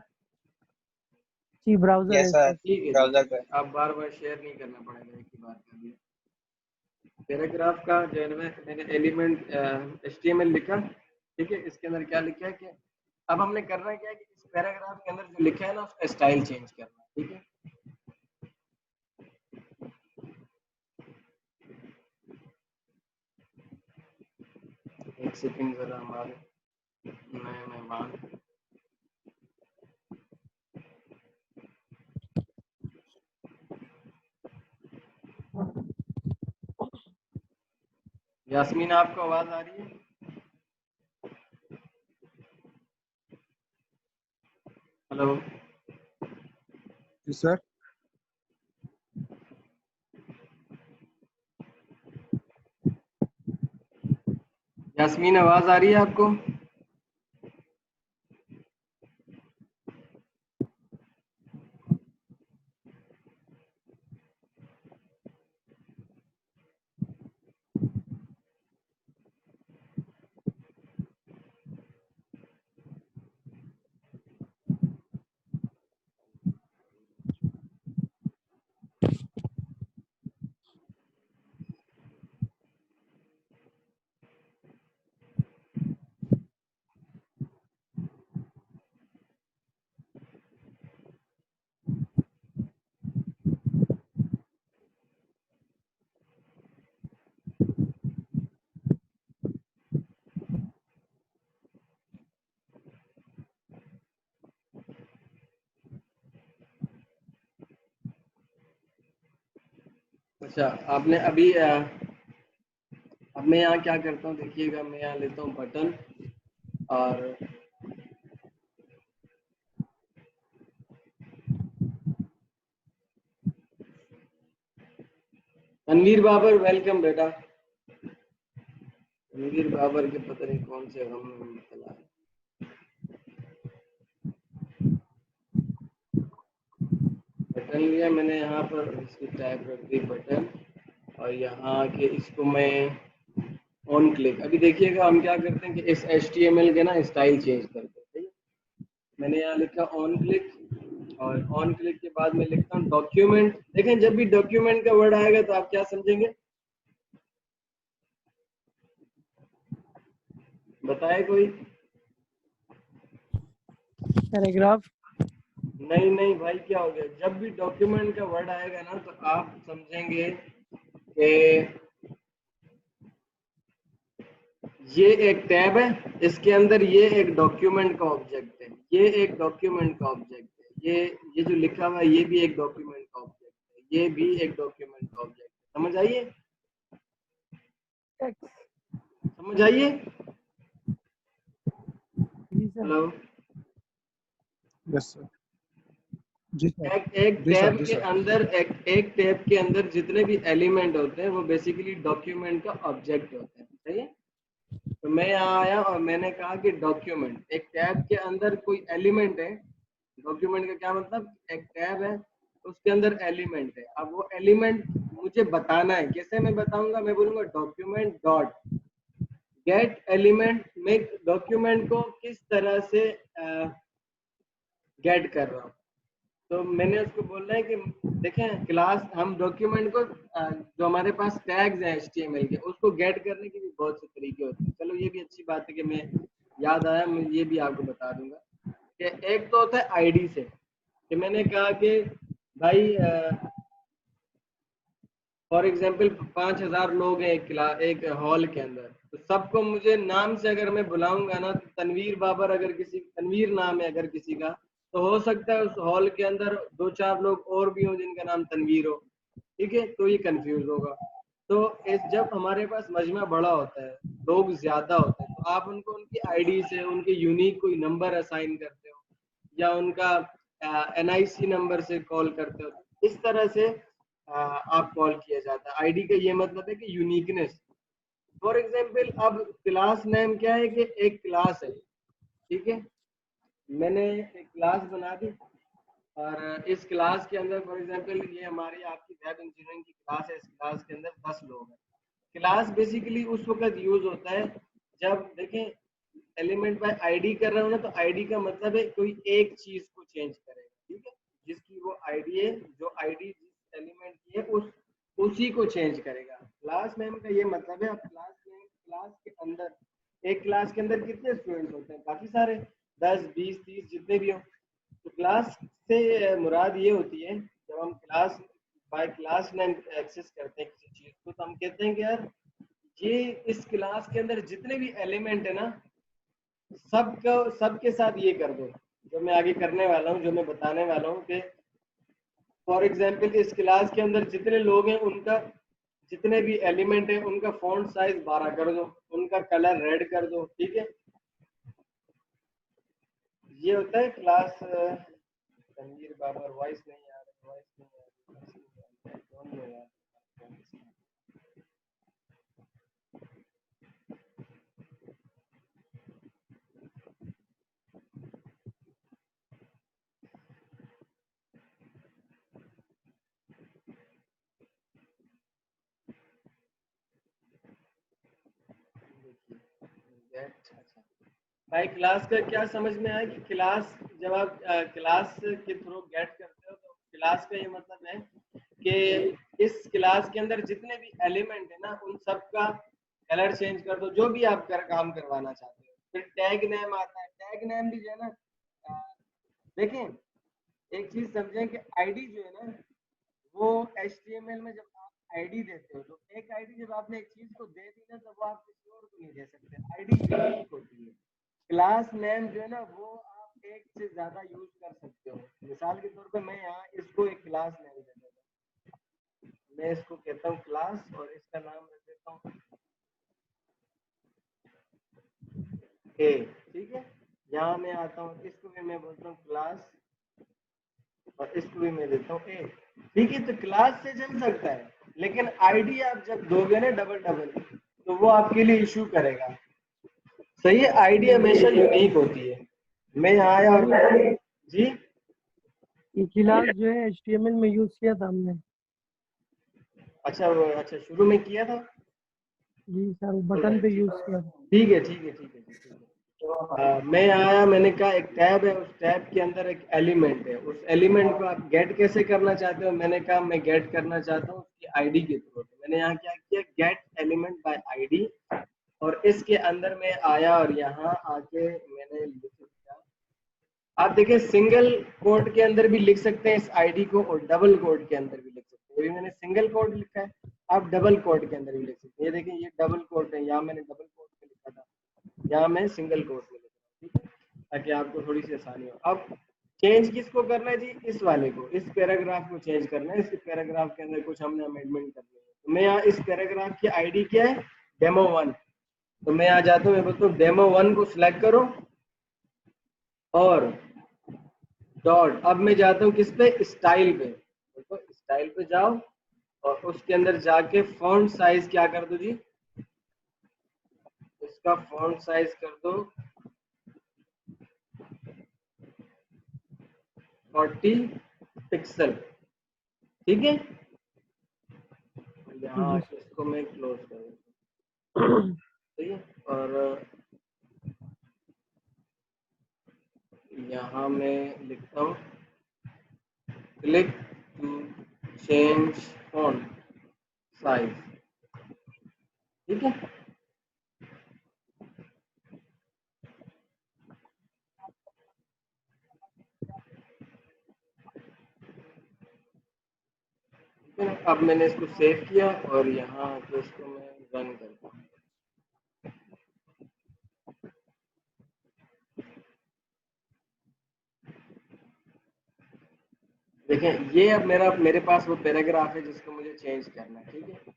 जी ब्राउजर है यस सर, इसका। ठीक है ब्राउजर जी, पे। आप बार बार शेयर नहीं करना पड़ेगा, एक ही बार कर दिया। पैराग्राफ का जो है मैंने एलिमेंट HTML लिखा, ठीक है। इसके अंदर क्या लिखा है कि अब हमने करना क्या है कि इस पैराग्राफ के अंदर जो लिखा है ना उसका स्टाइल चेंज करना है, ठीक है। एक सेकंड जरा, हमारे नए मेहमान। यास्मीन, आपको आवाज आ रही है? हेलो। जी सर। यास्मीन, आवाज आ रही है आपको? अच्छा, आपने अभी अब मैं यहाँ क्या करता हूँ देखिएगा, मैं यहाँ लेता हूँ बटन और तनवीर बाबर, वेलकम बेटा। तनवीर बाबर के पता नहीं कौन से गम में मुब्तला है। बटन लिया मैंने यहाँ पर, इसकी टाइप रख दी बटन, और यहाँ के इसको मैं ऑन क्लिक। अभी देखिएगा हम क्या करते हैं कि इस HTML के ना स्टाइल चेंज करते हैं, ठीक है। मैंने यहाँ लिखा ऑन क्लिक, और ऑन क्लिक के बाद मैं लिखता हूँ डॉक्यूमेंट। देखें, जब भी डॉक्यूमेंट का वर्ड आएगा तो आप क्या समझेंगे, बताए कोई? पैराग्राफ। नहीं नहीं भाई, क्या हो गया, जब भी डॉक्यूमेंट का वर्ड आएगा ना तो आप समझेंगे कि ये एक टैब है, इसके अंदर ये एक डॉक्यूमेंट का ऑब्जेक्ट है, ये एक डॉक्यूमेंट का ऑब्जेक्ट है, ये जो लिखा हुआ है ये भी एक डॉक्यूमेंट का ऑब्जेक्ट है, ये भी एक डॉक्यूमेंट का ऑब्जेक्ट है। समझ आइए? समझ आइए? जी सर। हेलो। Yes sir. जी सर। एक जी सर। टैब जी के सर। अंदर एक टैब के अंदर जितने भी एलिमेंट होते हैं वो बेसिकली डॉक्यूमेंट का ऑब्जेक्ट होते हैं, सही है। तो मैं यहाँ आया और मैंने कहा कि डॉक्यूमेंट, एक टैब के अंदर कोई एलिमेंट है। डॉक्यूमेंट का क्या मतलब, एक टैब है उसके अंदर एलिमेंट है। अब वो एलिमेंट मुझे बताना है, कैसे मैं बताऊंगा, मैं बोलूंगा डॉक्यूमेंट डॉट गेट एलिमेंट। मैं डॉक्यूमेंट को किस तरह से गेट कर रहा हूँ, तो मैंने उसको बोलना है कि देखें क्लास, हम डॉक्यूमेंट को जो हमारे पास टैग्स हैं HTML के, उसको गेट करने के भी बहुत से तरीके होते हैं। चलो ये भी अच्छी बात है कि मैं याद आया, मैं ये भी आपको बता दूंगा कि एक तो होता है आईडी से, कि मैंने कहा कि भाई फॉर एग्जाम्पल 5000 लोग हैं एक हॉल के अंदर, तो सबको मुझे नाम से अगर मैं बुलाऊंगा ना, तो तनवीर बाबर, अगर किसी तनवीर नाम है अगर किसी का, तो हो सकता है उस हॉल के अंदर 2-4 लोग और भी हो जिनका नाम तनवीर हो, ठीक है, तो ये कंफ्यूज होगा। तो जब हमारे पास मजमा बड़ा होता है, लोग ज्यादा होते हैं, तो आप उनको उनकी आईडी से उनके यूनिक कोई नंबर असाइन करते हो, या उनका NIC नंबर से कॉल करते हो, इस तरह से आप कॉल किया जाता है। आईडी का ये मतलब है कि यूनिकनेस। फॉर एग्जाम्पल अब क्लास नेम क्या है कि एक क्लास है, ठीक है, मैंने एक क्लास बना दी, और इस क्लास के अंदर फॉर एग्जाम्पल ये हमारी आपकी वेब इंजीनियरिंग की क्लास है, इस क्लास के अंदर 10 लोग हैं। क्लास बेसिकली उस वक्त यूज होता है जब देखें एलिमेंट बाय आईडी कर रहे हो ना, तो आईडी का मतलब है कोई एक चीज को चेंज करेगा, ठीक है, जिस आईडी है, जो आईडी जिस एलिमेंट की है उसी को चेंज करेगा। क्लास नेम का ये मतलब है, अब क्लास नेम, क्लास के अंदर, एक क्लास के अंदर कितने स्टूडेंट्स होते हैं? काफी सारे, 10, 20, 30 जितने भी हो। तो क्लास से मुराद ये होती है, जब हम class by class name access करते हैं किसी चीज को, तो हम कहते हैं कि यार ये इस क्लास के अंदर जितने भी एलिमेंट है ना, सबके साथ ये कर दो जो मैं आगे करने वाला हूँ, जो मैं बताने वाला हूँ कि फॉर एग्जाम्पल इस क्लास के अंदर जितने लोग हैं उनका, जितने भी एलिमेंट है उनका फॉन्ट साइज 12 कर दो, उनका कलर रेड कर दो, ठीक है। ये होता है क्लास। तनवीर बाबर वॉइस नहीं आ रहा, वॉइस नहीं आ रही, कौन है यार? अच्छा, भाई क्लास का क्या समझ में आया कि क्लास, जब आप क्लास के थ्रू गेट करते हो तो क्लास का ये मतलब है कि इस क्लास के अंदर जितने भी एलिमेंट है ना, उन सब का कलर चेंज कर दो, जो भी आप काम करवाना चाहते हो। फिर टैग नेम आता है, टैग नेम भी जो है ना, देखें एक चीज समझें कि आईडी जो है ना, वो HTML में जब आप आईडी देते हो, तो एक आईडी जब आपने एक चीज को दे दी ना, तो वो आप किसी और को नहीं दे सकते, आईडी यूनिक होती है। क्लास नेम जो है ना, वो आप एक से ज्यादा यूज कर सकते हो। मिसाल के तौर पे मैं यहाँ इसको एक क्लास नेम दे देता हूँ, मैं इसको कहता हूँ क्लास, और इसका नाम रख देता हूँ ए, ठीक है। यहाँ मैं आता हूँ, इसको भी मैं बोलता हूँ क्लास, और इसको भी मैं देता हूँ ए, ठीक है। तो क्लास से चल सकता है, लेकिन आईडी आप जब दोगे ना डबल डबल, तो वो आपके लिए इशू करेगा। सही है, आईडी हमेशा यूनिक होती है। मैं यहाँ आया और जी, ये क्लास जो है HTML में यूज किया था हमने। अच्छा शुरू में किया था। जी सर, वो बटन पे यूज किया था। ठीक है ठीक है ठीक है ठीक है। मैं आया, मैंने कहा एक टैब है, उस टैब के अंदर एक एलिमेंट है, उस एलिमेंट को आप गेट कैसे करना चाहते हो? मैंने कहा मैं गेट करना चाहता हूँ उसकी आईडी के थ्रू। मैंने यहाँ क्या किया, गेट एलिमेंट बाय आईडी, और इसके अंदर मैं आया और यहाँ आके मैंने लिख दिया। आप देखिए सिंगल कोड के अंदर भी लिख सकते हैं इस आईडी को, और डबल कोड के अंदर भी लिख सकते हैं। मैंने सिंगल कोड लिखा है, आप डबल कोड के अंदर भी लिख सकते हैं। ये देखिए ये डबल कोड है, यहाँ मैंने डबल कोड में लिखा था, यहाँ मैं सिंगल कोड में लिख रहा हूँ, ठीक है, ताकि आपको थोड़ी सी आसानी हो। अब चेंज किसको करना है जी? इस वाले को, इस पैराग्राफ को चेंज करना है। इस पैराग्राफ के अंदर कुछ हमने अमेंडमेंट करनी है। तो मैं यहाँ, इस पैराग्राफ की आईडी क्या है? डेमो1। तो मैं आ जाता हूँ, मैं बोलता हूँ डेमो1 को सिलेक्ट करो और डॉट। अब मैं जाता हूँ किस पे? स्टाइल पे। देखो स्टाइल पे जाओ और उसके अंदर जाके फॉन्ट साइज क्या कर दो जी? इसका फॉन्ट साइज कर दो 40 पिक्सल, ठीक है। यहाँ इसको मैं क्लोज कर देता हूँ, ठीक है। और यहाँ मैं लिखता हूँ click to change font size, ठीक है। अब मैंने इसको सेव किया और यहाँ तो इसको मैं रन करता हूँ। देखें ये अब मेरे पास वो पैराग्राफ है जिसको मुझे चेंज करना है, ठीक है।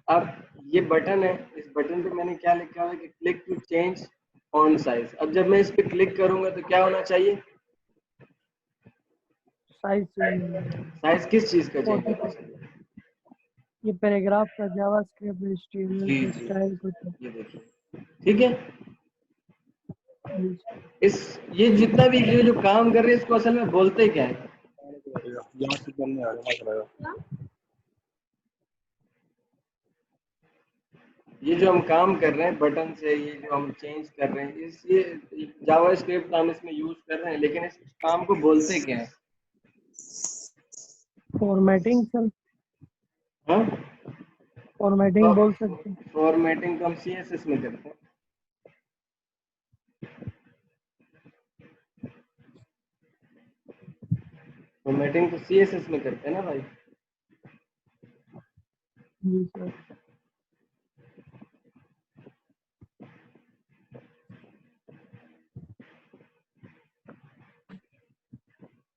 अब ये बटन है, इस बटन पे मैंने क्या लिखा है कि click to change font size. अब जब मैं इस पे क्लिक करूंगा तो क्या होना चाहिए? साइज किस चीज का चेंज होना चाहिए? ये पैराग्राफ का जावास्क्रिप्ट HTML जी के जी, स्टाइल को तो। ये देखिए, ठीक है। इस ये जितना भी ये जो काम कर रहे हैं इसको असल में बोलते क्या है? यहाँ से बनने आ रहा चलेगा। ये जो हम काम कर रहे हैं बटन से, ये जो हम चेंज कर रहे हैं, इस ये जावास्क्रिप्ट हम इसमें यूज कर रहे हैं, लेकिन इस काम को बोलते क्या है? फॉर्मेटिंग सर, हाँ, फॉर्मेटिंग बोल सकते हैं। फॉर्मेटिंग तो हम CSS में करते हैं। फॉर्मेटिंग तो CSS में करते हैं ना भाई। जी सर।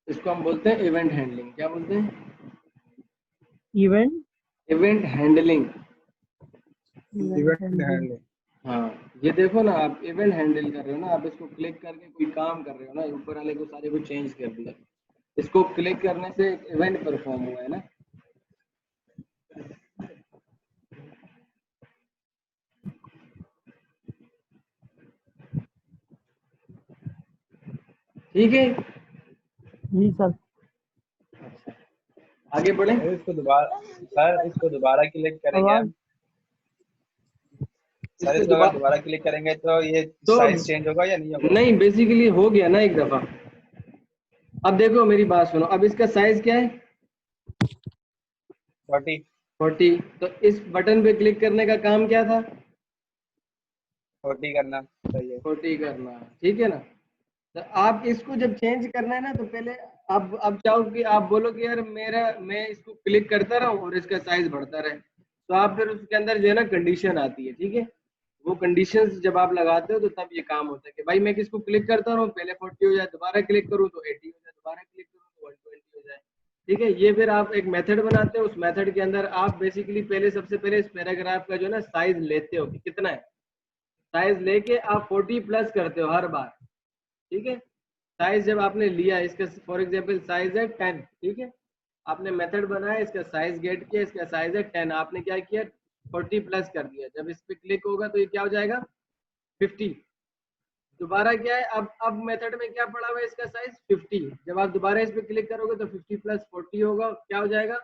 इसको हम बोलते हैं इवेंट हैंडलिंग। क्या बोलते हैं? Event event handling. Event event handling. Handling. हाँ, ये देखो ना, आप इवेंट हैंडल कर रहे हो ना, आप इसको क्लिक करके कोई काम कर रहे हो ना, ऊपर वाले को सारे को चेंज कर दिया, इसको क्लिक करने से एक इवेंट परफॉर्म हुआ है ना। ठीक है, जी सर। आगे बढ़े। सर इसको दोबारा क्लिक करेंगे आवाज हम। सर इसको इसको अगर दोबारा क्लिक करेंगे तो ये तो साइज चेंज होगा या नहीं होगा? नहीं, बेसिकली हो गया ना एक दफा। अब देखो मेरी बात सुनो, अब इसका साइज क्या है? 40। 40। तो इस बटन पे क्लिक करने का काम क्या था? 40 करना चाहिए। 40 करना, ठीक है ना। तो आप इसको जब चेंज करना है ना, तो पहले अब चाहो कि आप बोलो कि यार मैं इसको क्लिक करता रहूं और इसका साइज बढ़ता रहे, तो आप फिर उसके अंदर जो है ना कंडीशन आती है, ठीक है। वो कंडीशंस जब आप लगाते हो तो तब ये काम होता है कि भाई मैं किसको क्लिक करता रहूं, पहले 40 हो जाए, दोबारा क्लिक करूं तो 80 हो जाए, दोबारा क्लिक करूं तो 120 हो जाए, ठीक है। ये फिर आप एक मेथड बनाते हो, उस मेथड के अंदर आप बेसिकली पहले सबसे पहले इस पैराग्राफ का जो है ना साइज लेते हो कि कितना है। साइज लेके आप 40 प्लस करते हो हर बार, ठीक है। साइज जब आपने लिया, इसका फॉर एग्जांपल साइज है 10, ठीक है। आपने मेथड बनाया, इसका साइज गेट किया, इसका साइज है 10, आपने क्या किया 40 प्लस कर दिया। जब इस पे क्लिक होगा तो ये क्या हो जाएगा 50। दोबारा क्या है, अब मेथड में क्या पड़ा हुआ है, इसका साइज 50। जब आप दोबारा इस पे क्लिक करोगे तो 50 प्लस 40 होगा, क्या हो जाएगा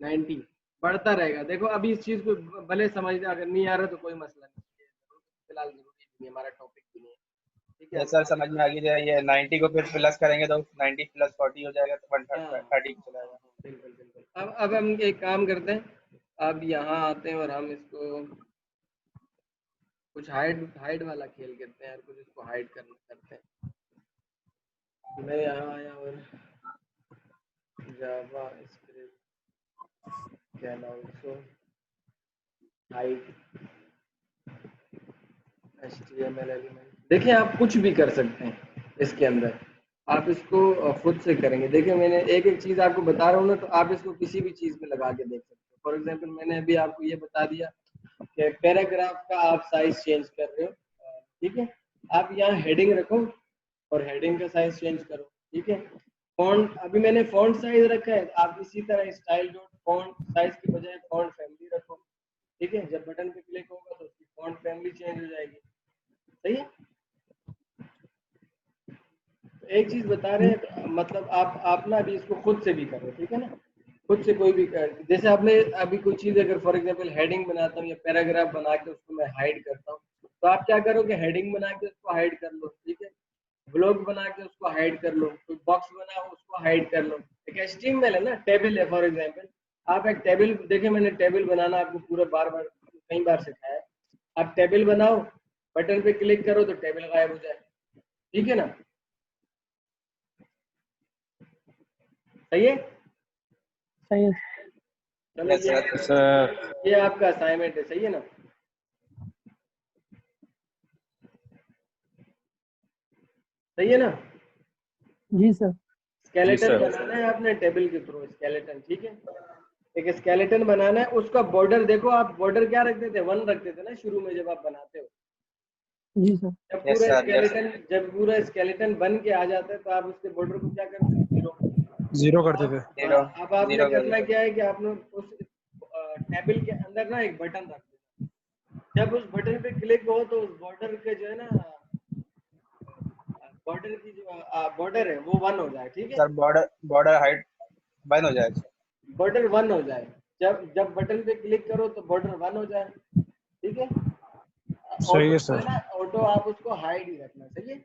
90। बढ़ता रहेगा। देखो अभी इस चीज को भले समझना, अगर नहीं आ रहा तो कोई मसला नहीं, फिलहाल जरूरी नहीं है, हमारा टॉपिक भी नहीं है, ठीक है। ये हम सर आगे समझ में आ गया। ये 90 को फिर प्लस करेंगे तो 90 प्लस 40 हो जाएगा तो हाँ 130 चला जाएगा। बिल्कुल बिल्कुल। अब हम एक काम करते हैं, अब यहाँ आते हैं और हम इसको कुछ हाइड हाइड वाला खेल करते हैं, और कुछ इसको हाइड करते हैं। मैं यहाँ आया और JavaScript can also hide HTML element. देखिए आप कुछ भी कर सकते हैं इसके अंदर, आप इसको खुद से करेंगे। देखिए मैंने एक एक चीज आपको बता रहा हूँ ना, तो आप इसको किसी भी चीज पे लगा के देख सकते हो। फॉर एग्जांपल मैंने अभी आपको ये बता दिया कि पैराग्राफ का आप साइज चेंज कर रहे हो, ठीक है। आप यहाँ हेडिंग रखो और हेडिंग का साइज चेंज करो, ठीक है। फॉन्ट, अभी मैंने फॉन्ट साइज रखा है, आप इसी तरह स्टाइल डॉट फॉन्ट साइज की बजाय फॉन्ट फैमिली रखो, ठीक है। जब बटन पे क्लिक होगा तो उसकी फॉन्ट फैमिली चेंज हो जाएगी, सही है। तो एक चीज बता रहे हैं, तो मतलब आप ना अभी इसको खुद से भी करो, ठीक है ना। खुद से कोई भी जैसे आपने अभी कोई चीज, अगर फॉर एग्जांपल हेडिंग बनाता हूँ या पैराग्राफ बना के उसको मैं हाइड करता हूँ, तो आप क्या करोगे, हेडिंग बना के उसको हाइड कर लो, ठीक है। ब्लॉग बना के उसको हाइड कर लो, कोई बॉक्स बनाओ उसको हाइड कर लो। एक HTML है ना, टेबल है फॉर एग्जांपल, आप एक टेबल, देखिए मैंने टेबल बनाना आपको पूरा बार बार कई बार सिखाया है। आप टेबल बनाओ, बटन पे क्लिक करो तो टेबल गायब हो जाए, ठीक है ना। सही है। सही है। चलो यस सर ये आपका असाइनमेंट है, सही है ना। सही है ना। जी सर। जी स्केलेटन सर। बनाना है आपने टेबल के थ्रू, स्केलेटन, ठीक है। एक स्केलेटन बनाना है, उसका बॉर्डर देखो, आप बॉर्डर क्या रखते थे, 1 रखते थे ना शुरू में जब आप बनाते हो। जी सर। जब यस पूरा सर यस। स्केलेटन जब पूरा स्केलेटन बन के आ जाता है तो आप उसके बॉर्डर को क्या करते हो, 0। 0 करते थे। जीरो। अब आपने जीरो कर करना दीजिए। क्या है कि आपने उस टेबल के अंदर ना एक बटन रख देना। जब उस बटन पे क्लिक हो तो उस बॉर्डर के जो है ना, बॉर्डर की जो बॉर्डर है वो 1 हो जाए, ठीक है। सर बॉर्डर बॉर्डर हाइट बंद हो जाएगा। बॉर्डर 1 हो जाए, जब जब बटन पे क्लिक करो तो बॉर्डर 1 हो जाए, ठीक है। सही ऑटो है जो है सर। ना, ऑटो आप उसको हाइड ही रखना, सही है।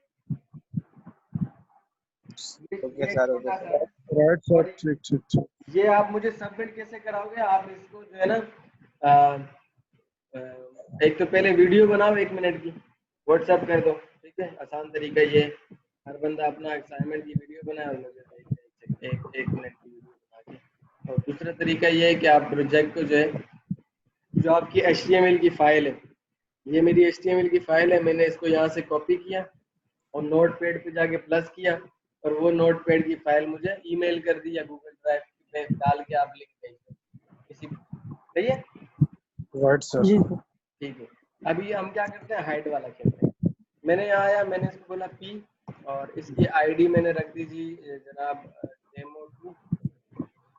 ओके ये सर ओके छोटा सा सर। है, राइट सर, और ठीक ठीक ठीक। ये आप मुझे सबमिट कैसे कराओगे? आप इसको जो है ना अ, अ, एक तो पहले वीडियो बनाओ 1 मिनट की, व्हाट्सएप कर दो, ठीक है। आसान तरीका ये है, हर बंदा अपना असाइनमेंट की वीडियो बनाए और मुझे भेजे एक मिनट की वीडियो बना के। और दूसरा तरीका ये है कि आप प्रोजेक्ट को जो है, जो आपकी HTML की फाइल है, ये मेरी HTML की फाइल है, मैंने इसको यहाँ से कॉपी किया और नोटपैड पे जाके प्लस किया और वो नोटपैड की फाइल मुझे ईमेल कर दी या गूगल ड्राइव में डाल के आप लिंक भेज दो किसी, सही है? Right sir. जी सर। ठीक है। अभी हम क्या करते हैं, हाइट वाला खेलते हैं। मैंने यहाँ आया, मैंने इसको बोला P और इसकी ID मैंने रख दी जी जनाब demo2,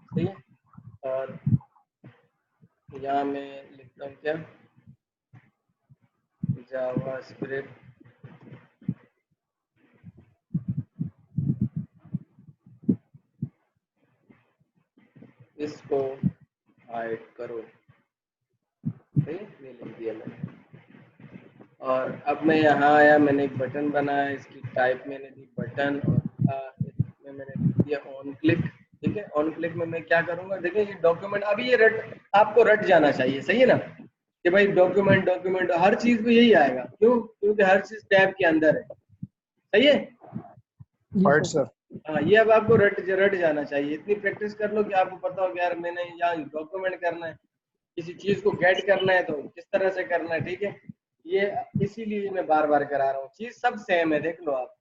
सही है। और यहाँ मैं लिखता हूँ क्या, जावास्क्रिप्ट इसको हाइड करो, सही है, ये लिख दिया मैंने। और अब मैं यहाँ आया, मैंने एक बटन बनाया, इसकी टाइप मैंने दी बटन और इसमें मैंने लिख दिया ऑन क्लिक, ठीक है। ऑन क्लिक में मैं क्या करूँगा, देखिए ये डॉक्यूमेंट, अभी ये आपको रट जाना चाहिए, सही है ना, कि भाई डॉक्यूमेंट डॉक्यूमेंट हर चीज़ में यही आएगा, क्यों? क्योंकि हर चीज़ टैब के अंदर है, सही है। जी राइट सर। सर। हाँ, ये अब आपको रट जाना चाहिए। इतनी प्रैक्टिस कर लो कि आपको पता हो कि यार मैंने यहाँ डॉक्यूमेंट करना है, किसी चीज को गेट करना है तो किस तरह से करना है, ठीक है। ये इसीलिए मैं बार बार करा रहा हूँ, चीज सब सेम है, देख लो आप।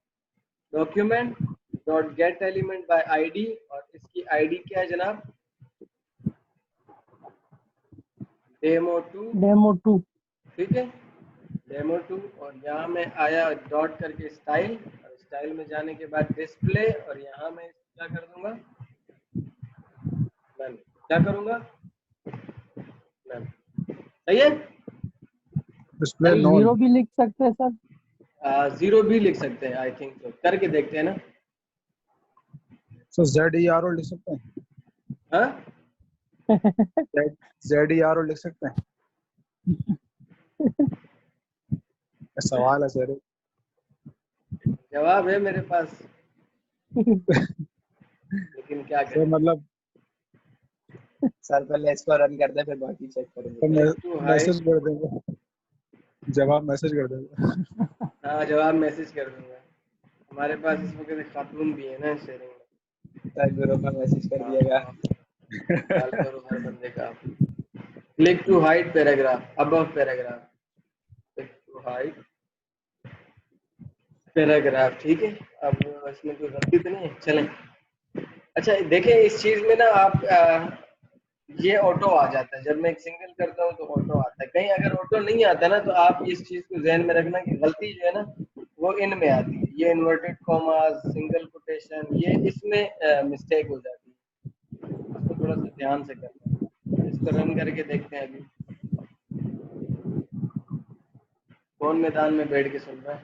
Document dot get element bye ID और इसकी ID क्या है जनाब, डेमो2, ठीक है, demo2। और यहाँ मैं आया डॉट करके स्टाइल, और स्टाइल में जाने के बाद डिस्प्ले, और यहाँ मैं क्या कर दूंगा, नन। क्या करूंगा, नन, सही है। Display sir non. 0 भी लिख सकते हैं सर। 0 भी लिख सकते हैं, आई थिंक तो, करके देखते हैं ना। सर ZERO लिख सकते हैं? हाँ, ZERO लिख सकते हैं? सवाल है सर। जवाब है मेरे पास, लेकिन क्या सर करें। मतलब सर पहले इसको रन करते हैं फिर बाकी चेक करेंगे। क्लिक टू हाइड, मैसेज कर देंगे, जवाब मैसेज कर देंगे। हाँ जवाब मैसेज कर दूंगा। हमारे पास इस वक्त एक खातून भी है ना शेयरिंग में। सर ग्रुप में मैसेज कर हाँ, दिएगा। ख्याल करो हर बंदे का। Click to hide paragraph, above paragraph, click to hide paragraph, ठीक है। अब इसमें कोई गलती तो नहीं है, चलें। अच्छा देखें, इस चीज में ना आप ये ऑटो आ जाता है, जब मैं एक सिंगल करता हूँ तो ऑटो आता है। कहीं अगर ऑटो नहीं आता ना, तो आप इस चीज को ध्यान में रखना कि गलती जो है ना वो इनमें आती है, ये इन्वर्टेड कॉमास, सिंगल कोटेशन, ये इसमें मिस्टेक हो जाती है। इसको थोड़ा सा ध्यान से करना है। इसको रन करके देखते हैं। अभी कौन मैदान में बैठ के सुन रहा है?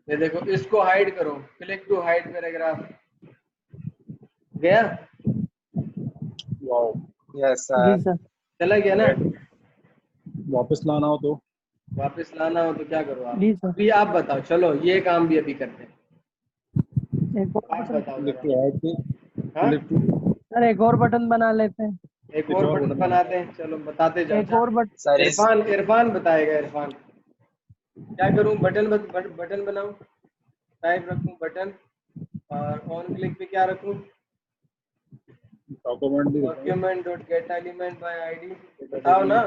ये देखो, इसको हाइड करो, क्लिक टू हाइड पैराग्राफ, गया, वाओ। यस जी सर। सर। चला गया ना। वापस लाना हो तो? वापस लाना हो तो क्या करो आप? जी सर। अभी आप बताओ, चलो ये काम भी अभी करते हैं। एक और आप बटन, बताओ क्लिक जरा। टू हाइड पे, हाँ, क्लिक टू, सर एक और बटन बना लेते हैं। एक एक और और बटन बटन बनाते हैं, चलो बताते जाओ। एक और बटन। सर इस इरफान इरफान बताएगा। इरफान, क्या करूं, बटन बनाऊं, टाइप रखूं बटन, और ऑन क्लिक पे क्या रखूं, डॉक्यूमेंट भी रखेंगे। Document dot get element bye ID, बताओ ना।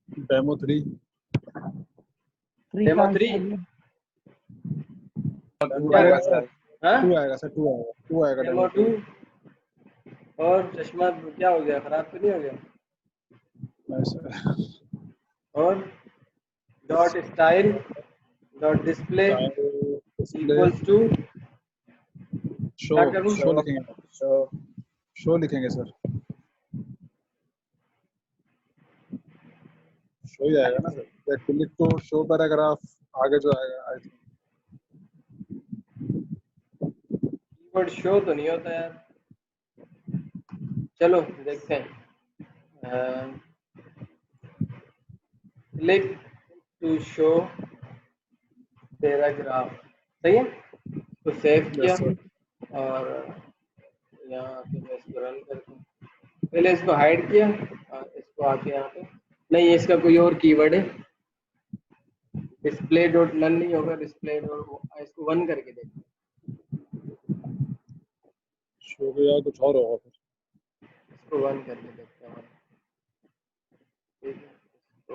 डेमो3, फ्री डेमो कहाँ 3 से आ गया? टू क्या आएगा करूं? सर। हाँ, 2 आएगा सर, 2 आएगा डेमो डेमो 2। और चश्मा क्या हो गया, खराब तो नहीं हो गया? 2। सर और dot style dot display display equals to, show, क्या करूं? शो शो लिखेंगे, शो शो लिखेंगे सर, शो ही आएगा ना sir. Click to show paragraph, आगे जो आएगा आई थिंक। कीवर्ड शो तो नहीं होता यार, चलो देखते हैं। क्लिक टू शो पैराग्राफ, सही है। तो सेव किया, यस सर। और यहाँ आके मैं इसको रन करता हूँ। पहले इसको हाइड किया, इसको आके यहाँ पे नहीं, इसका कोई और कीवर्ड है, डिस्प्ले डॉट नन नहीं होगा, डिस्प्ले डॉट, इसको वन करके देखते शो के यार कुछ और होगा फिर। हैं, इसको वन करके देखते हैं। ठीक है, इसको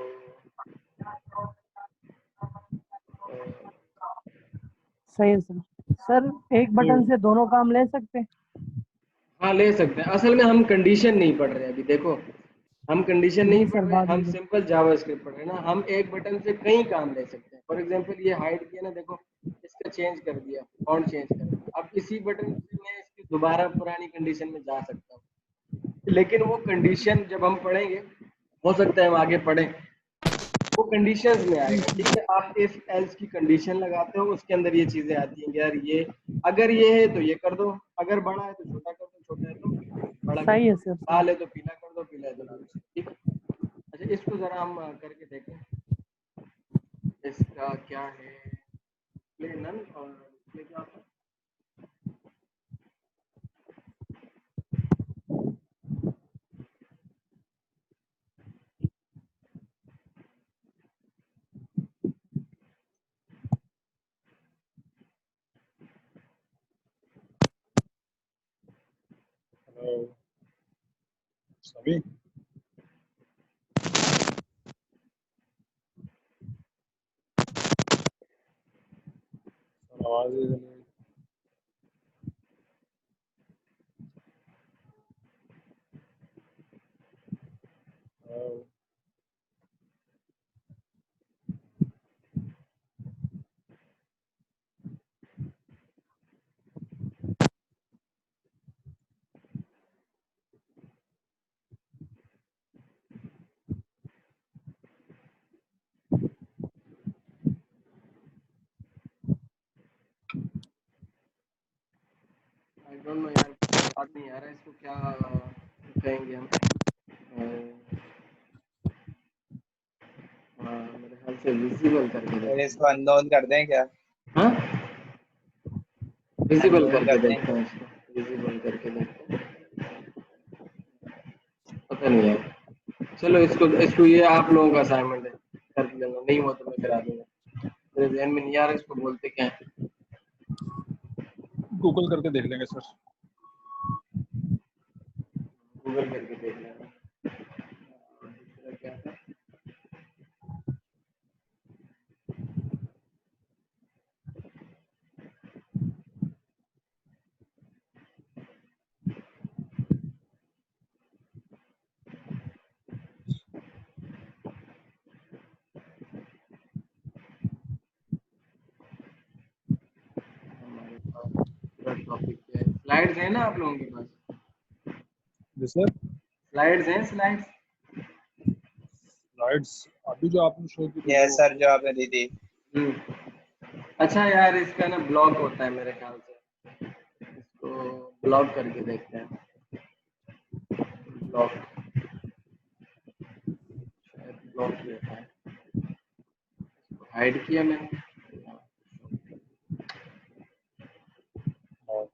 सही है सर। सर एक बटन से दोनों काम ले सकते हैं? हाँ ले सकते हैं। असल में हम कंडीशन नहीं पढ़ रहे अभी, देखो हम कंडीशन नहीं नहीं पढ़ सर, रहे, बाद हम में। सिंपल जावास्क्रिप्ट पढ़ रहे हैं ना। हम एक बटन से कई काम ले सकते हैं। फॉर एग्जांपल ये हाइड किया ना, देखो इसका चेंज कर दिया, फॉन्ट चेंज कर दिया। अब इसी बटन से मैं इसकी दोबारा पुरानी कंडीशन में जा सकता हूँ, लेकिन वो कंडीशन जब हम पढ़ेंगे, हो सकता है हम आगे पढ़ें, वो कंडीशंस में आएगा। ठीक है, आप इफ एल्स की कंडीशन लगाते हो, उसके अंदर ये चीजें आती हैं कि यार ये अगर ये है तो ये कर दो, अगर बड़ा है तो छोटा कर दो, छोटा है तो बड़ा कर सही है दो, सर, सही। लाल है तो पीला कर दो, पीला है तो लाल। ठीक है, अच्छा इसको जरा हम करके देखें, इसका क्या है, प्ले नन और प्ले क्या होता है? हेलो सभी, आवाज ही नहीं। हेलो, आई डोंट नो यार, बात नहीं आ रहा है, इसको क्या कहेंगे हम? मेरे ख्याल से विजिबल करके फिर देखते इसको अननोन कर दें क्या? हैं। हाँ, विजिबल अननोन करके कर दें देखते क्या? हैं, इसको विजिबल करके देखते हैं। पता नहीं यार, चलो इसको इसको ये आप लोगों का असाइनमेंट है, कर लेना, नहीं हुआ तो मैं करा दूंगा। मेरे ध्यान में नहीं आ रहा इसको बोलते क्या है। गूगल करके देख लेंगे सर। गूगल करके देख लेना। और दूसरा क्या था? हमारे पास पूरा टॉपिक क्या है? स्लाइड्स है ना आप लोगों के पास? जी सर। स्लाइड्स हैं, स्लाइड्स। स्लाइड्स अभी जो आपने शो की थी ये वो। सर जो आपने दी थी। अच्छा यार, इसका ना ब्लॉक होता है मेरे ख्याल से, इसको ब्लॉक करके देखते हैं। ब्लॉक, शायद ब्लॉक ही होता है। हाइड किया मैंने। हाँ,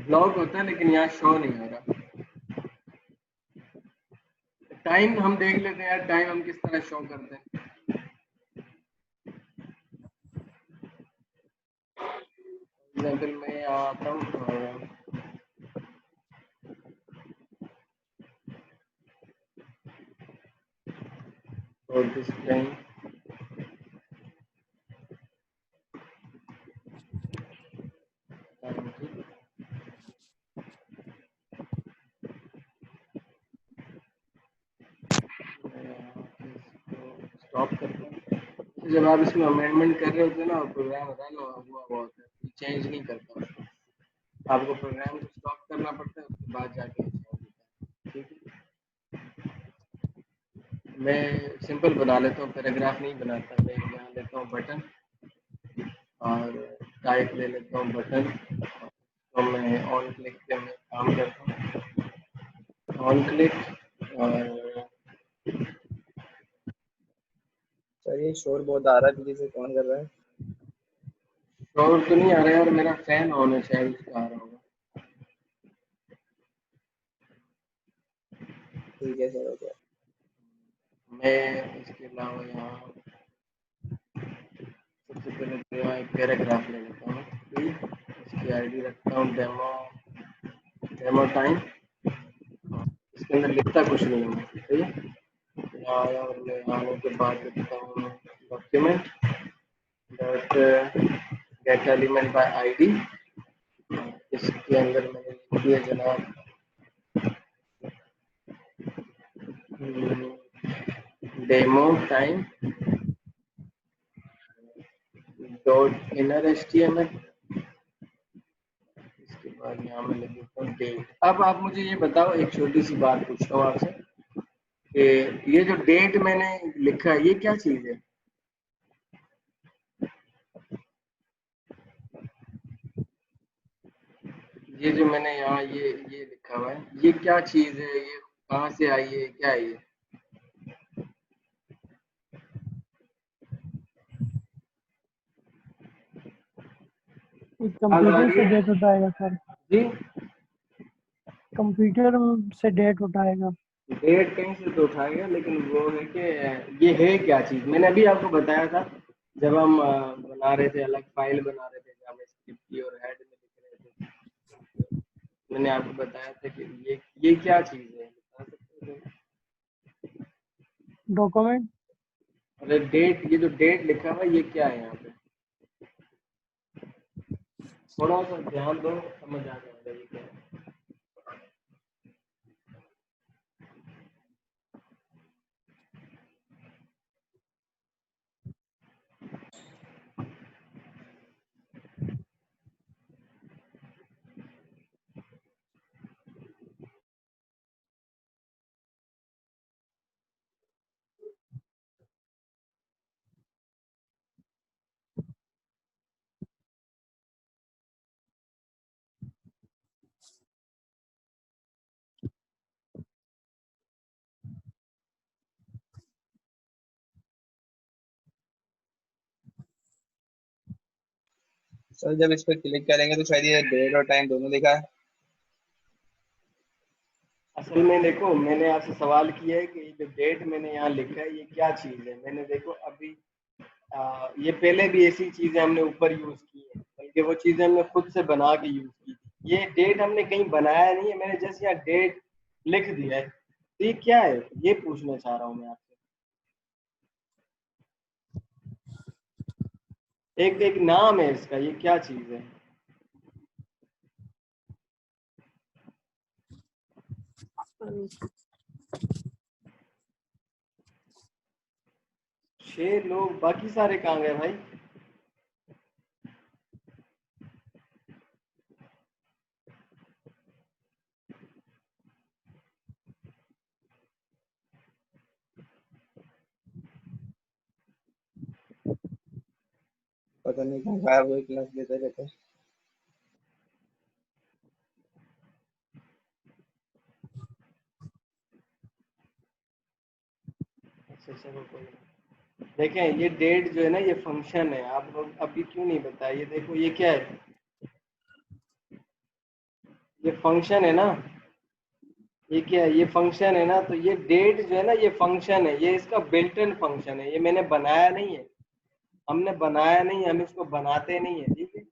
ब्लॉक होता है लेकिन यहाँ शो नहीं हो रहा। टाइम हम देख लेते हैं यार, टाइम हम किस तरह शो करते हैं। एग्जाम्पल मैं यहाँ आता हूँ और दिस टाइम स्टॉप करते हैं। तो जब आप इसमें अमेंडमेंट कर रहे होते हैं ना, प्रोग्राम रन हुआ होता है, चेंज नहीं करता उसको। आपको प्रोग्राम को स्टॉप करना पड़ता है, उसके बाद जाके change होता है। ठीक है, मैं सिंपल बना लेता हूँ, पैराग्राफ नहीं बनाता। मैं यहाँ लेता हूँ बटन और टाइप ले लेता हूँ बटन, तो मैं ऑन क्लिक पे मैं काम करता हूँ, ऑन क्लिक। और सर ये शोर बहुत आ रहा है, पीछे से कौन कर रहा है? शोर तो नहीं आ रहा है, और मेरा फैन ऑन है, शायद उसका आ रहा होगा। ठीक है सर, हो गया। मैं इसके अलावा यहाँ सबसे पहले तो यहाँ एक पैराग्राफ ले लेता हूँ। ठीक है? इसकी आईडी रखता हूँ डेमो टाइम। इसके अंदर लिखता कुछ नहीं हूँ, ठीक है। यहाँ आया और मैं आने के बाद लिखता हूँ document dot get element by ID. इसके अंदर मैंने लिख दिया जनाब demo time dot inner HTML। इसके बाद यहाँ मैं लिख देता हूँ डेट। अब आप मुझे ये बताओ, एक छोटी सी बात पूछता हूँ आपसे कि ये जो डेट मैंने लिखा है, ये क्या चीज है? ये जो मैंने यहाँ ये लिखा हुआ है, ये क्या चीज है? ये कहाँ से आई है? क्या है ये? कंप्यूटर से डेट उठाएगा सर, जी, कंप्यूटर से डेट उठाएगा। डेट कहीं से तो उठाएगा, लेकिन वो है कि ये है क्या चीज? मैंने अभी आपको बताया था, जब हम बना रहे थे, अलग फाइल बना रहे थे जावास्क्रिप्ट की और हेड में लिख रहे थे, मैंने आपको बताया था कि ये क्या चीज है, बता सकते हो? डॉक्यूमेंट। अरे डेट, ये जो डेट लिखा हुआ है, ये क्या है यहाँ पे? थोड़ा सा ध्यान दो, समझ आ जाएगा ये क्या है। सर जब इस पर क्लिक करेंगे तो शायद ये डेट और टाइम दोनों दिखा है। असल में देखो, मैंने आपसे सवाल किया है कि ये जो डेट मैंने यहाँ लिखा है, ये क्या चीज है? मैंने देखो अभी ये पहले भी ऐसी चीजें हमने ऊपर यूज की है, बल्कि वो चीजें हमने खुद से बना के यूज की थी। ये डेट हमने कहीं बनाया नहीं है, मैंने जैसे यहाँ डेट लिख दिया है। तो ये क्या है, ये पूछना चाह रहा हूँ मैं आपसे। एक एक नाम है इसका, ये क्या चीज है? छह लोग, बाकी सारे कहाँ गए भाई? पता नहीं कहाँ गायब हुए, क्लास लेते रहते हैं। अच्छा चलो कोई नहीं। देखें, ये डेट जो है ना, ये फंक्शन है। आप लोग अभी क्यों नहीं बताया? ये देखो, ये क्या है? ये फंक्शन है ना, ये क्या है? ये फंक्शन है ना। तो ये डेट जो है ना, ये फंक्शन है, ये इसका बिल्ट इन फंक्शन है। ये मैंने बनाया नहीं है, हमने बनाया नहीं है, हम इसको बनाते नहीं है। ठीक है,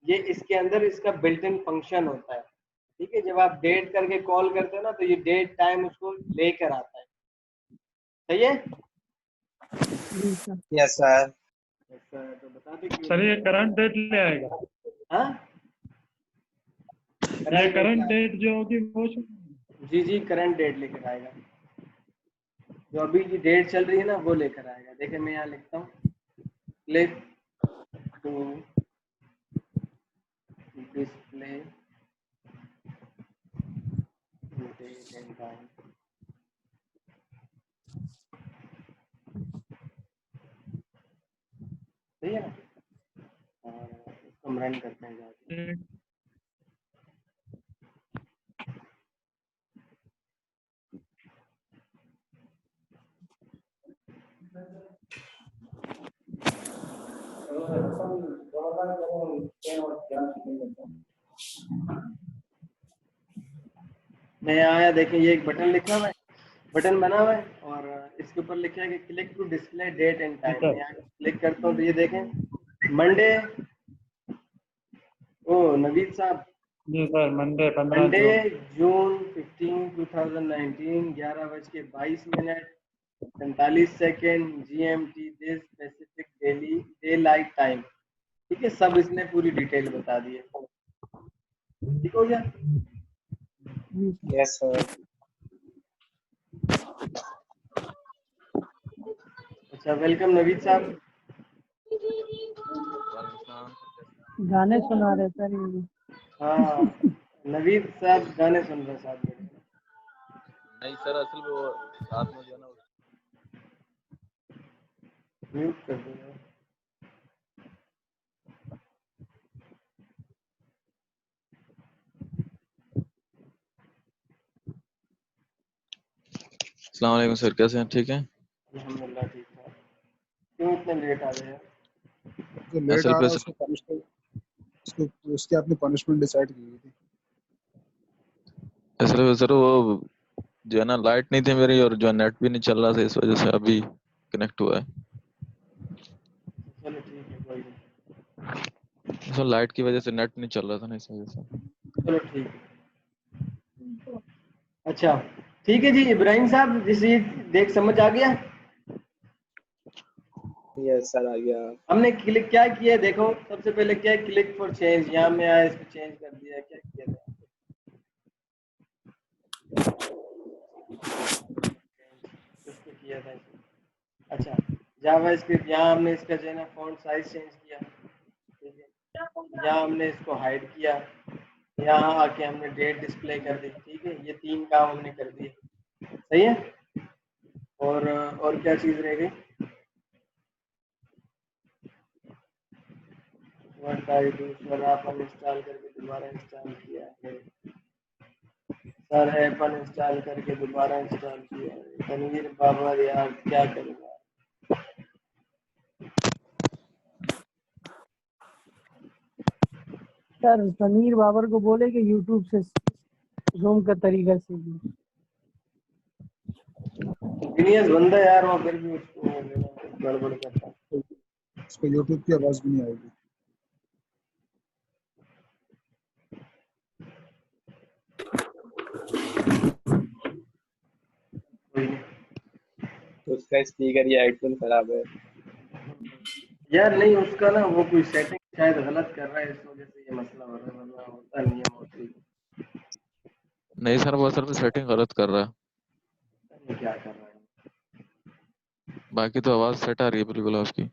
ये इसके अंदर इसका बिल्ट इन फंक्शन होता है। ठीक है, जब आप डेट करके कॉल करते हो ना, तो ये डेट टाइम उसको लेकर आता है। सही है? जी सर। Yes sir. ऐसा है तो बता दे क्यों सर नहीं ये है? करंट डेट ले आएगा, हाँ, ये करंट डेट करंट आएगा। डेट जो होगी वो जी जी, करंट डेट लेकर आएगा। जो अभी की डेट चल रही है ना वो लेकर आएगा। देखिए मैं यहाँ लिखता हूँ click to display date and time. सही है ना? और इसको हम रन करते हैं जाके। मैं यहाँ आया, देखें ये एक बटन लिखा हुआ है, बटन बना हुआ है और इसके ऊपर लिखा है कि click to display date and time. मैं यहाँ क्लिक करता हूँ तो ये देखें मंडे, ओ नवीद साहब, जी sir, Monday 15 Monday June. June 15 2019 11:22 45 second GMT this specific daily daylight time. ठीक है, सब इसने पूरी डिटेल बता दी है। ठीक हो गया? Yes sir. अच्छा, वेलकम नवीद साहब। गाने सुना रहे सर ये। हाँ नवीद साहब गाने सुन रहे साहब मेरे। नहीं सर, असल में वो साथ में जो है ना म्यूट कर दो। अस्सलाम वालेकुम सर, कैसे हैं? ठीक है। अल्हम्दुलिल्लाह ठीक ठाक। क्यों इतने लेट आ गए? जो लेट असल आ पे रहा है उसको पनिशमेंट, उसकी आपने पनिशमेंट डिसाइड की हुई थी। असल में सर वो जो है ना लाइट नहीं थी मेरी और जो नेट भी नहीं चल रहा था, इस वजह से अभी कनेक्ट हुआ है। चलो ठीक है, कोई नहीं। सर लाइट की वजह से नेट नहीं चल रहा था ना, इस वजह से। चलो ठीक है। अच्छा ठीक है जी इब्राहिम साहब, जिसे देख समझ आ गया। यस सर आ गया। हमने क्लिक क्या किया है, देखो सबसे पहले क्या है, क्लिक फॉर चेंज। यहाँ में आया, इसको चेंज कर दिया। क्या किया था? इसको किया था इसको। अच्छा, जावा स्क्रिप्ट, यहाँ हमने इसका जो है ना फॉन्ट साइज चेंज किया। ठीक है, यहाँ हमने इसको हाइड किया, यहाँ आके हमने डेट डिस्प्ले कर दी। ठीक है, ये 3 काम हमने कर दिए। सही है। और क्या चीज़ रह गई? व्हाट आई डू सर, आप इंस्टॉल करके दोबारा इंस्टॉल किया है सर, ऐप इंस्टॉल करके दोबारा इंस्टॉल किया है। तनवीर बाबा यार क्या करूँगा। सर समीर बाबर को बोले कि यूट्यूब से जूम का तरीका सीखिए। जीनियस बंदा यार वो, फिर भी उसको गड़बड़ करता है। उसको यूट्यूब की आवाज भी नहीं आएगी। कोई नहीं तो उसका स्पीकर या हेडफोन खराब है। यार, नहीं उसका ना वो कोई सेटिंग शायद गलत कर रहा है, इस वजह से ये मसला हो रहा है, वरना होता नहीं है मोस्टली। नहीं सर, वो असल में सेटिंग गलत कर रहा है। क्या कर रहा है? बाकी तो आवाज सेट आ रही है बिल्कुल आपकी।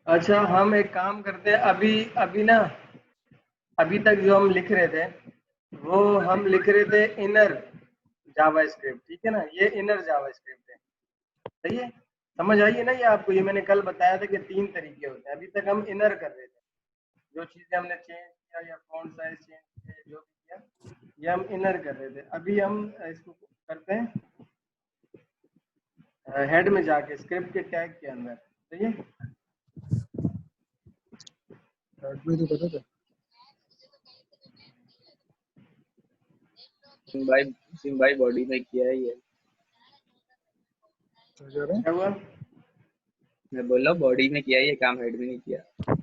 अच्छा, हम एक काम करते हैं, अभी अभी ना, अभी तक जो हम लिख रहे थे वो हम लिख रहे थे इनर जावा स्क्रिप्ट। ठीक है ना, ये इनर जावा स्क्रिप्ट है। सही है, समझ आई है ना ये आपको? ये मैंने कल बताया था कि 3 तरीके होते हैं। अभी तक हम इनर कर रहे थे, जो चीजें हमने चेंज किया या फॉन्ट साइज चेंज किया, जो भी किया, ये हम इनर कर रहे थे। अभी हम इसको करते हैं हेड में जाके स्क्रिप्ट के टैग के अंदर। सही है, हेड में तो पता था सिंह भाई बॉडी में किया है ये। क्या कह रहे हैं। क्या हुआ? मैं बोल रहा हूँ बॉडी में किया ये काम, हेड में नहीं किया।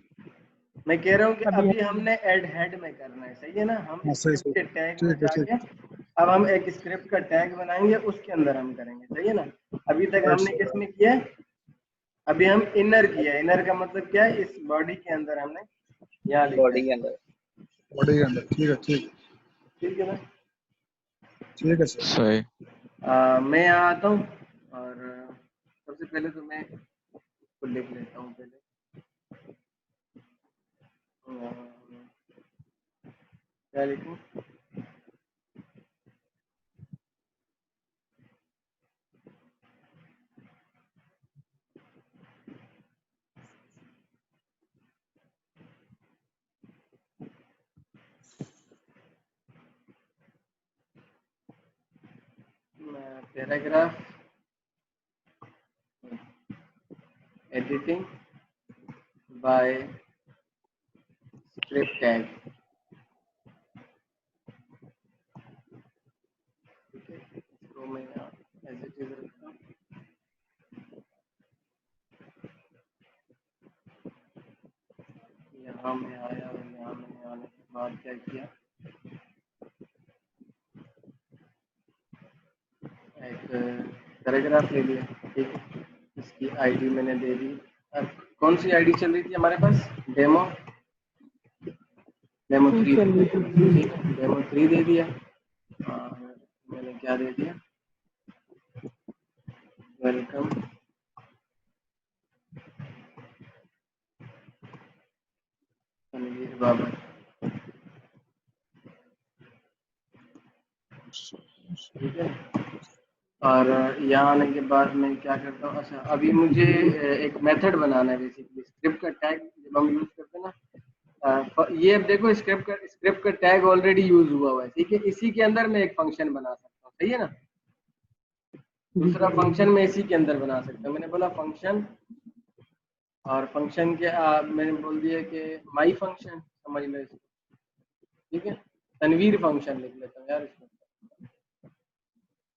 मैं कह रहा हूँ कि अभी अभी हमने ऐड हेड में करना है, सही है ना। हम हाँ सही स्क्रिप्ट सही, के टैग में ठीक है ठीक, जाके अब हम एक स्क्रिप्ट का टैग बनाएंगे, उसके अंदर हम करेंगे, सही है ना। अभी तक राइट हमने सर, किस में किया है? अभी हम इनर किया है। इनर का मतलब क्या है? इस बॉडी के अंदर हमने यहाँ लिखा बॉडी है, के अंदर। बॉडी के अंदर, ठीक है ठीक, ठीक है ना। ठीक है सर। सही। मैं यहाँ आता हूँ और सबसे पहले तो मैं इसको लिख लेता हूँ पहले। क्या लिखूँ? Paragraph editing bye script tag, ठीक है। इसको मैं यहाँ एज इट इज रखता हूँ। यहाँ में आया और यहाँ मैंने आने के बाद क्या किया, एक पैराग्राफ ले लिया, ठीक है। इसकी आईडी मैंने दे दी। अब कौन सी आईडी चल रही थी हमारे पास? डेमो डेमो 3 चल रही थी। ठीक है, डेमो 3 दे दिया। और मैंने क्या दे दिया? वेलकम तनवीर बाबर, ठीक है। और यहाँ आने के बाद मैं क्या करता हूँ, अच्छा अभी मुझे एक मेथड बनाना है बेसिकली। स्क्रिप्ट का टैग जब हम यूज करते हैं ना, ये अब देखो स्क्रिप्ट का टैग ऑलरेडी यूज हुआ है, ठीक है। इसी के अंदर मैं एक फंक्शन बना सकता हूँ, सही है ना। दूसरा फंक्शन मैं इसी के अंदर बना सकता हूँ। मैंने बोला फंक्शन, और फंक्शन के मैंने बोल दिया कि माई फंक्शन, समझ लो इसको, ठीक है। तनवीर फंक्शन लिख लेता हूँ यार इसको,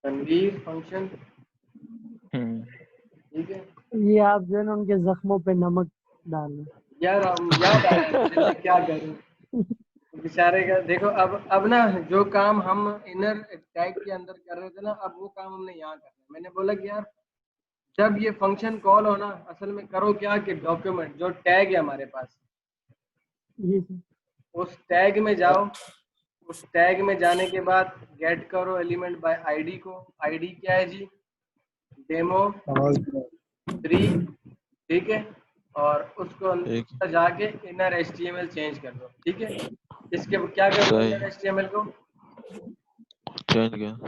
तनवीर फंक्शन, ठीक है। ये आप जो है ना उनके जख्मों पे नमक डाल रहे यार याद आया मुझे, मैं क्या करूँ बेचारे का। देखो अब ना जो काम हम इनर टैग के अंदर कर रहे थे ना, अब वो काम हमने यहाँ करना है। मैंने बोला कि यार जब ये फंक्शन कॉल हो ना, असल में करो क्या कि डॉक्यूमेंट जो टैग है हमारे पास, जी सर। उस टैग में जाओ। उस टैग में जाने के बाद गेट करो एलिमेंट बाय आईडी को। आईडी क्या है जी? डेमो आवाज में 3, ठीक है। और उसको ठीक, अंदर जाके इनर एचटीएमएल चेंज कर दो, ठीक है। इसके क्या कर दो सही। इनर एचटीएमएल को? चेंज गया।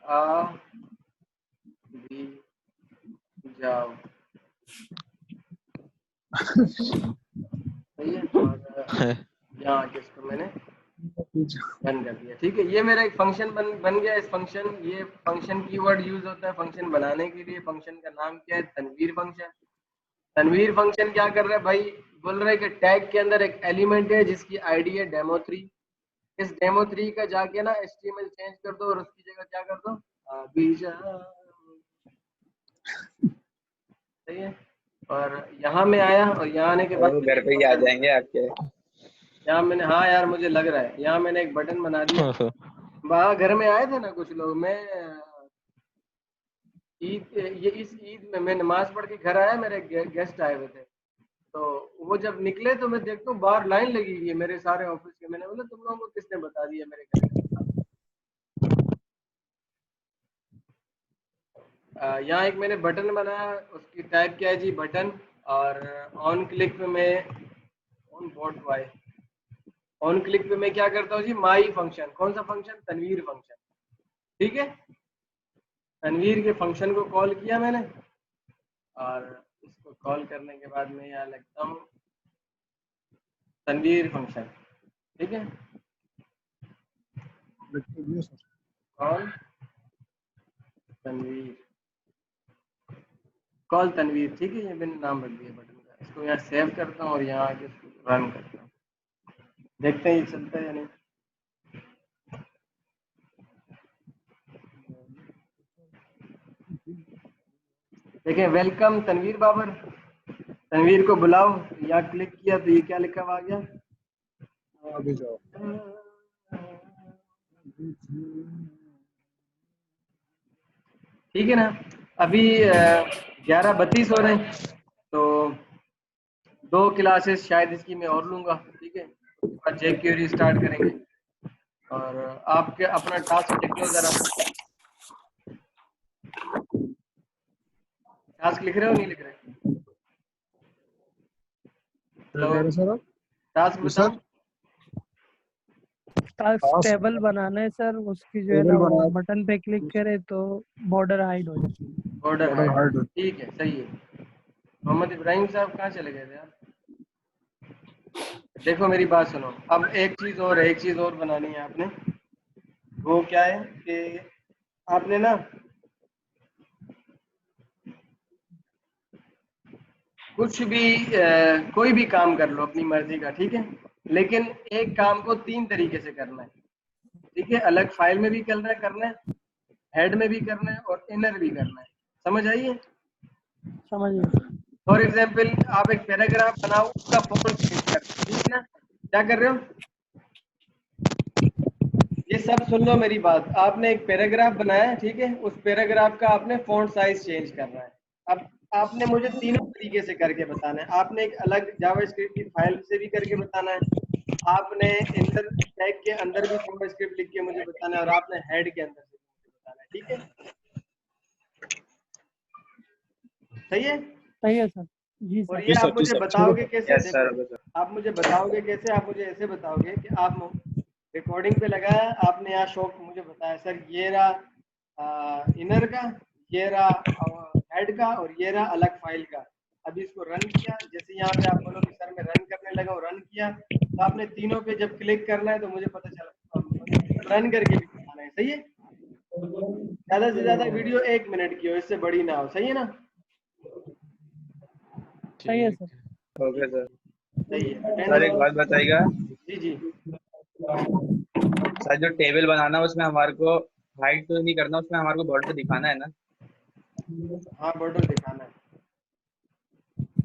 आ भी जाओ, सही है। और यहाँ आके इसको मैंने बंद कर दिया, ठीक है। ये मेरा एक फंक्शन बन गया। इस फंक्शन, ये फंक्शन कीवर्ड यूज होता है फंक्शन बनाने के लिए। फंक्शन का नाम क्या है? तनवीर फंक्शन। तनवीर फंक्शन क्या कर रहा है भाई? बोल रहा है कि टैग के अंदर एक एलिमेंट है जिसकी आईडी है डेमो 3। इस डेमो 3 का जाके ना एचटीएमएल चेंज कर दो और उसकी जगह क्या कर दो? अभी जाओ, सही है। और यहाँ में आया और यहाँ आने के बाद वो मैंने घर एक पे ही आ बटन जाएंगे बनाया। आपके। यहाँ मैंने, हाँ यार मुझे लग रहा है, यहाँ मैंने एक बटन बना दिया। वहाँ घर में आए थे ना कुछ लोग, मैं ईद, ये इस ईद में मैं नमाज पढ़ के घर आया, मेरे गेस्ट आए हुए थे। तो वो जब निकले तो मैं देखता हूँ बाहर लाइन लगी हुई है मेरे सारे ऑफिस के। मैंने बोला तुम लोगों को किसने बता दिया मेरे घर का पता? यहाँ एक मैंने बटन बनाया, उसकी टाइप क्या है जी? बटन। और ऑन क्लिक पे मैं, ऑन बोर्ड वाई, ऑन क्लिक पे मैं क्या करता हूँ जी? माई फंक्शन। कौन सा फंक्शन? तनवीर फंक्शन, ठीक है। तनवीर के फंक्शन को कॉल किया मैंने, और इसको कॉल करने के बाद मैं यहाँ लगता हूँ तनवीर फंक्शन, ठीक है। कॉल तनवीर, कॉल तनवीर, ठीक है। ये मैंने नाम रख दिया बटन का। इसको यहाँ सेव करता हूँ और यहाँ आके इसको रन करता हूँ। देखते हैं ये चलता है या नहीं। देखें वेलकम तनवीर बाबर, तनवीर को बुलाओ, यहाँ क्लिक किया तो ये क्या लिखा हुआ आ गया? अभी जाओ। ठीक है ना। अभी 11:32 हो रहे हैं, तो 2 क्लासेस शायद इसकी मैं और लूंगा, ठीक है, उसके बाद jQuery स्टार्ट करेंगे। और आपके अपना टास्क लिख लो जरा, टास्क लिख रहे हो नहीं लिख रहे? क्या कह रहे सर आप? टास्क बताओ। टास्क टास्क टेबल बनाना है सर, उसकी जो है टेबल ना वो बना बटन पे क्लिक करे तो बॉर्डर हाइड हो जाए। Border border hide, hide. ठीक है, सही है। मोहम्मद इब्राहिम साहब कहाँ चले गए थे यार? देखो मेरी बात सुनो, अब एक चीज और बनानी है आपने। वो क्या है कि आपने ना कुछ भी कोई भी काम कर लो अपनी मर्जी का, ठीक है, लेकिन एक काम को 3 तरीके से करना है, ठीक है, अलग फाइल में भी करना है, हेड में भी करना है और इनर भी करना है। समझ आइए? समझ गए। फॉर एग्जाम्पल आप एक पैराग्राफ बनाओ, उसका फॉन्ट चेंज कर, ठीक है ना? क्या कर रहे हो? ये सब सुन लो मेरी बात। आपने एक पैराग्राफ बनाया, ठीक है, उस पैराग्राफ का आपने फॉन्ट साइज चेंज करना है। अब आपने मुझे तीनों तरीके से करके बताना है। आपने एक अलग जावास्क्रिप्ट की फाइल से भी करके बताना है, आपने इनर टैग के अंदर भी जावास्क्रिप्ट लिख के मुझे बताना है, और आपने हेड के अंदर से मुझे बताना है, ठीक है? सही है? सही है सर। जी और सर। ये आप जी मुझे सर, बताओगे कैसे? Yes sir. देखो आप मुझे बताओगे कैसे? आप मुझे ऐसे बताओगे कि आप रिकॉर्डिंग पे लगाया, आपने यहाँ शो मुझे बताया सर ये रहा इनर का, ये रहा हेड का, और ये रहा अलग फाइल का। अभी इसको रन किया, जैसे यहाँ पे आप बोलोगे सर मैं रन करने लगा हूँ, रन किया, तो आपने तीनों पे जब क्लिक करना है तो मुझे पता चला रन करके भी बताना है। सही है? ज्यादा से ज्यादा वीडियो 1 मिनट की हो, इससे बड़ी ना हो। सही है ना? सही है ठीक सर। है। Okay sir. सही है। सर एक बात बताइएगा, जी जी। सर जो टेबल बनाना है उसमें हमारे को हाइड तो नहीं करना, उसमें हमारे को बॉर्डर दिखाना है ना? हाँ बॉर्डर दिखाना है।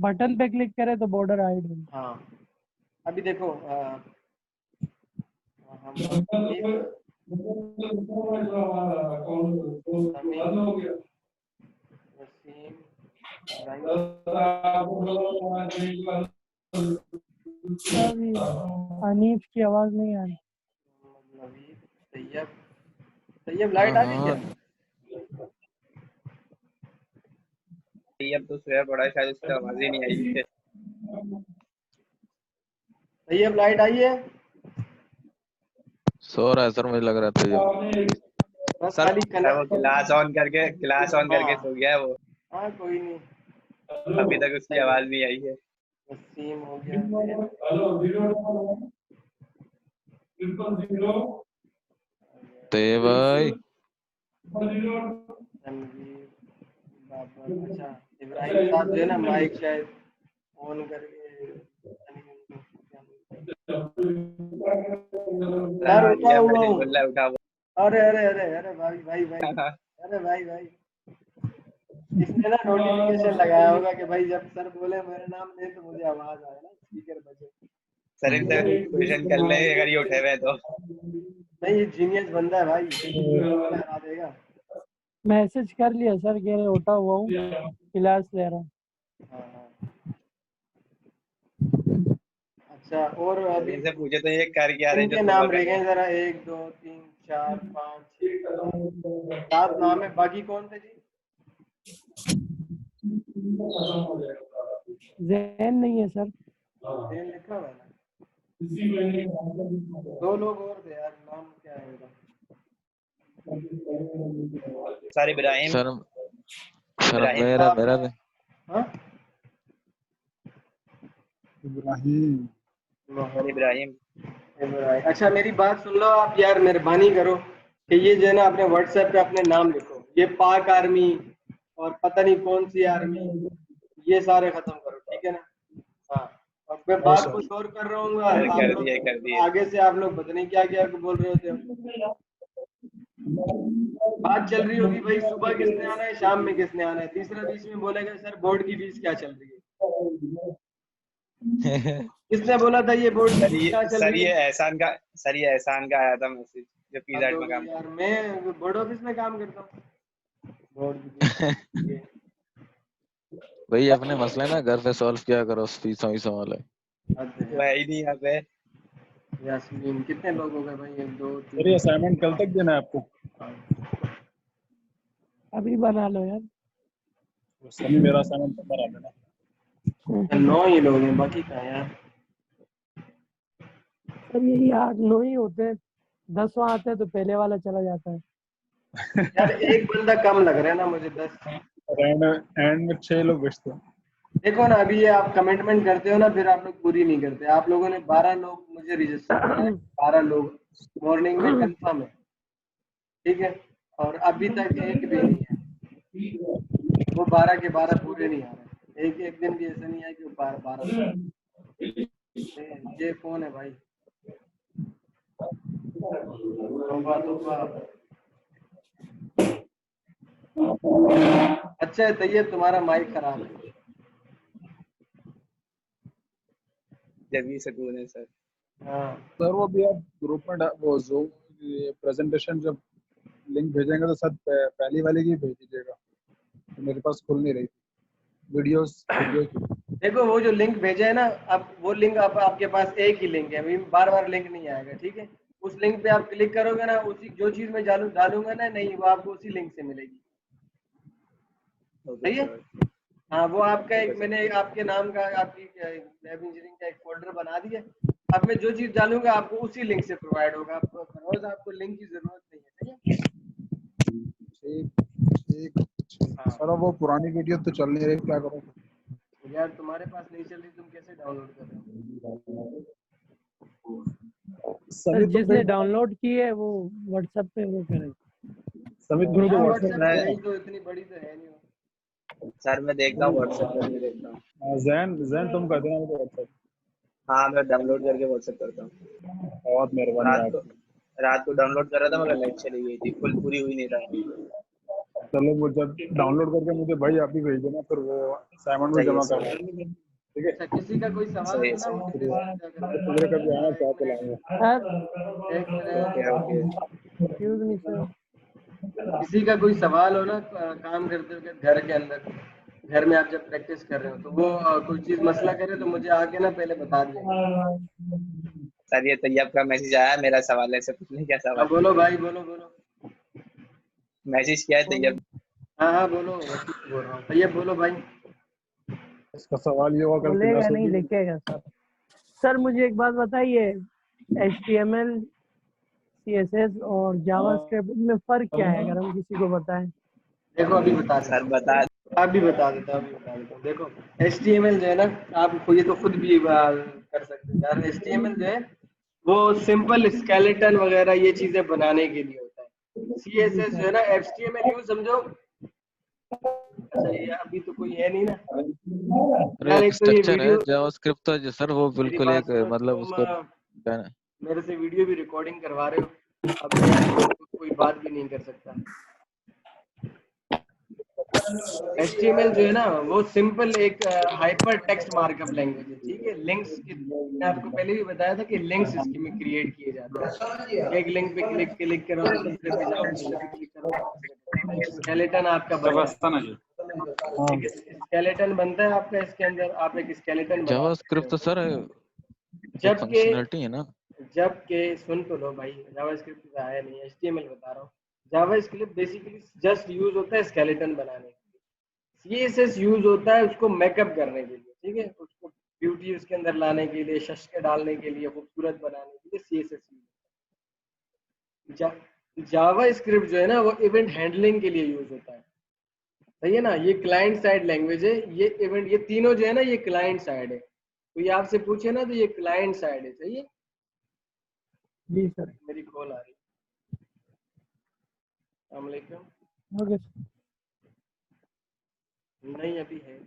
बटन पे क्लिक करे तो बॉर्डर हाइड हो जाए। हाँ अभी देखो हम वसीम सर ये अनीफ की आवाज नहीं आ रही। नवीद तैयब। तैयब लाइट आ गई क्या? ये अब तो सोया पड़ा है, शायद उसकी आवाज ही नहीं आई है। तैयब लाइट आई है? सो रहा है सर, मुझे लग रहा था ये। बस सर खाली वो क्लास ऑन करके सो गया है वो। हाँ कोई नहीं। अभी तक उसकी आवाज नहीं आई है। वसीम हो गया, ते भाई तनवीर बाबर। अच्छा इब्राहिम साहब जो है ना माइक शायद ऑन करके यार उठा हुआ हूँ। बोल रहा है उठा हुआ। अरे अरे अरे अरे भाई भाई भाई, अरे भाई भाई, इसने ना नोटिफिकेशन लगाया होगा कि भाई जब सर बोले मेरा नाम ले तो मुझे आवाज आए ना, स्पीकर बजे। सर इनसे क्वेश्चन कर ले अगर ये उठे हुए तो। नहीं ये जीनियस बंदा है भाई, हरा देगा। मैसेज कर लिया सर, कह रहे उठा हुआ हूँ, क्लास ले रहा हूँ। हाँ हाँ। अच्छा और अभी इनसे पूछे तो ये कर क्या रहे जो इनके सुबह नाम कर रह रहे गए हैं। जरा, 1 2 3 4 5 6 7 नाम है। बाकी कौन थे जी? जैन नहीं है सर। जेन लिखा हुआ है ना? 2 लोग और थे यार, नाम क्या है इनका? Sir Ibrahim sir sir Ibrahim मेरा साहब। मेरा हाँ इब्राहिम। सर इब्राहिम इब्राहिम। अच्छा मेरी बात सुन लो आप यार, मेहरबानी करो कि ये जो है ना अपने व्हाट्सएप पे अपने नाम लिखो, ये पाक आर्मी और पता नहीं कौन सी आर्मी, ये सारे खत्म करो, ठीक है ना? हाँ और मैं हाँ बात सर। कुछ और कर रहा हूँ, सर आप कर लोग दिए कर दिए। आगे से आप लोग पता नहीं क्या क्या बोल रहे होते हो। बात चल रही होगी भाई सुबह किसने आना है, शाम में किसने आना है, तीसरा बीच में बोलेगा सर बोर्ड की फीस क्या चल रही है। किसने बोला था ये बोर्ड की फीस क्या चल रही है? सर ये एहसान का आया था मैसेज जो अब पीजैड तो में काम यार मैं बोर्ड ऑफिस में काम करता हूँ, बोर्ड की फीस वही अपने मसले ना घर पे सॉल्व किया करो, फीसों वीसों वाले। मैं ही नहीं यहाँ पे। यास्मीन कितने लोग हो गए भाई? 1 2 सर ये 3 असाइनमेंट कल तक देना है आपको? अभी बना लो यार। सभी मेरा असाइनमेंट बना देना। 9 ही लोग हैं, बाकी कहाँ यार? सर यही 8 9 ही होते हैं, 10वां आते हैं तो पहले वाला चला जाता है। यार एक बंदा कम लग रहा है ना मुझे, 10। एंड में 6 लोग भेजते हैं। देखो ना, अभी ये आप कमिटमेंट करते हो ना, फिर आप लोग पूरी नहीं करते। आप लोगों ने 12 लोग मुझे रजिस्टर किया है, 12 लोग मॉर्निंग में कंफर्म है, ठीक है, और अभी तक एक भी नहीं है। वो 12 के 12 पूरे नहीं आ रहे। एक एक दिन भी ऐसा नहीं है कि वो 12 ये कौन है भाई? तौबा तौबा। अच्छा है तैयब, तुम्हारा माइक खराब है। जब भी सुकून है सर। हाँ सर वो भी आप ग्रुप में वो जो प्रेजेंटेशन जब लिंक भेजेंगे तो सर पहली वाली की भेज दीजिएगा, तो मेरे पास खुल नहीं रही थी वीडियो की। देखो वो जो लिंक भेजा है ना, अब वो लिंक अब आपके पास एक ही लिंक है, अभी बार बार लिंक नहीं आएगा, ठीक है। उस लिंक पे आप क्लिक करोगे ना, उसी जो चीज मैं डालूंगा ना, नहीं वो आपको उसी लिंक से मिलेगी। ओके सही है। सर। हाँ वो आपका एक, ओके सर। मैंने आपके नाम का, आपकी वेब इंजीनियरिंग का एक फोल्डर बना दिया। अब मैं जो चीज डालूंगा आपको उसी लिंक से प्रोवाइड होगा। आपको रोज आपको लिंक की जरूरत नहीं है। सही ठीक ठीक है। हाँ सर वो पुरानी वीडियो तो चल नहीं रही, क्या करूँ? यार तुम्हारे पास नहीं चल रही, तुम कैसे डाउनलोड कर रहे सर सभी तो जिसने डाउनलोड की है वो व्हाट्सएप पे वो करे। सभी हो? गुरु तो हाँ व्हाट्सएप व्हाट्सएप पे पे है नहीं तो इतनी बड़ी तो है नहीं वो। सर मैं देखता हूँ व्हाट्सएप पे भी देखता हूँ। ना। जैन जैन तुम कर देना मुझे व्हाट्सएप। हाँ मैं डाउनलोड करके व्हाट्सएप करता हूँ। बहुत मेहरबानी रात को आपकी। रात को डाउनलोड कर रहा था मगर लाइट चली गई थी, फुल पूरी हुई नहीं रहा। चलो वो जब डाउनलोड करके मुझे भाई आप भी भेज देना, फिर वो असाइनमेंट भी सही है जमा सर। करना। ठीक है। अच्छा किसी का कोई सवाल सही है था ना, सही वो है। डिस्कस क्या कर रहे सुबह कभी आना थे? चाह एक चलाएंगे। मिनट, एक okay okay. Minute. Excuse me sir. किसी का कोई सवाल हो ना काम करते हुए घर के अंदर, घर में आप जब प्रैक्टिस कर रहे हो, तो वो कोई चीज मसला करे तो मुझे आके ना पहले बता दिया करो। सर ये तैयब का मैसेज आया, मेरा सवाल है, इससे पूछने क्या हाँ सवाल है? बोलो भाई, बोलो बोलो। मैसेज किया है तैयब। हाँ हाँ बोलो, वकील बोल रहा हूँ। भैया बोलो भाई। इसका सवाल ये हुआ कल बोलेगा क्लास नहीं होगी। लिखेगा सर। सर मुझे एक बात बताइए, HTML CSS और जावास्क्रिप्ट में फर्क क्या है, अगर हम किसी को बताएं। देखो अभी बता सर देता बता। हूँ, अभी बता देता हूँ, अभी बता देता हूँ। देखो HTML जो है ना, आप ये तो खुद भी कर सकते हो यार। HTML जो है वो सिंपल स्केलेटन वगैरह ये चीजें बनाने के लिए होता है। जी CSS जो सर। है ना, HTML यूज समझो। अच्छा ये अभी तो कोई है नहीं ना अरे यार, एक एक तो ये स्ट्रक्चर है वीडियो, जावास्क्रिप्ट तो सर वो मेरी बिल्कुल बात एक सुनो, मतलब तुम उसको क्या है ना। मेरे से वीडियो भी रिकॉर्डिंग करवा रहे हो, अब मैं यार कोई बात भी नहीं कर सकता। HTML जो है ना, वो सिंपल एक हाइपर टेक्स्ट मार्कअप लैंग्वेज है, ठीक है। लिंक्स की मैंने आपको पहले भी बताया था कि लिंक्स इसके में क्रिएट किए जाते हैं। एक लिंक पे क्लिक क्लिक करो, दूसरे पे जाओ, दूसरे पे क्लिक करो, तीसरे पे जाओ। एक स्केलेटन आपका बन जाता है, हाँ ठीक है। स्केलेटन बनता है आपका, इसके अंदर आप एक स्केलेटन बना सकते जावास्क्रिप्ट तो हो। सर एक जबकि फंक्शनैलिटी है ना। जबकि सुन तो लो भाई, जावास्क्रिप्ट तो आया नहीं, HTML बता रहा हूँ। जावास्क्रिप्ट बेसिकली जस्ट यूज होता है स्केलेटन बनाने के लिए। CSS यूज होता है उसको मेकअप करने के लिए, ठीक है, उसको ब्यूटी उसके अंदर लाने के लिए, शस्के डालने के लिए, खूबसूरत बनाने के लिए CSS यूज होता है। जावा स्क्रिप्ट जो है ना, वो इवेंट हैंडलिंग के लिए यूज होता है। सही है ना, ये क्लाइंट साइड लैंग्वेज है। ये इवेंट, ये तीनों जो है ना, ये क्लाइंट साइड है। तो ये आपसे पूछे ना, तो ये क्लाइंट साइड है। सही है। जी सर। मेरी कॉल आ रही है। अस्सलाम वालेकुम। ओके। नहीं अभी है,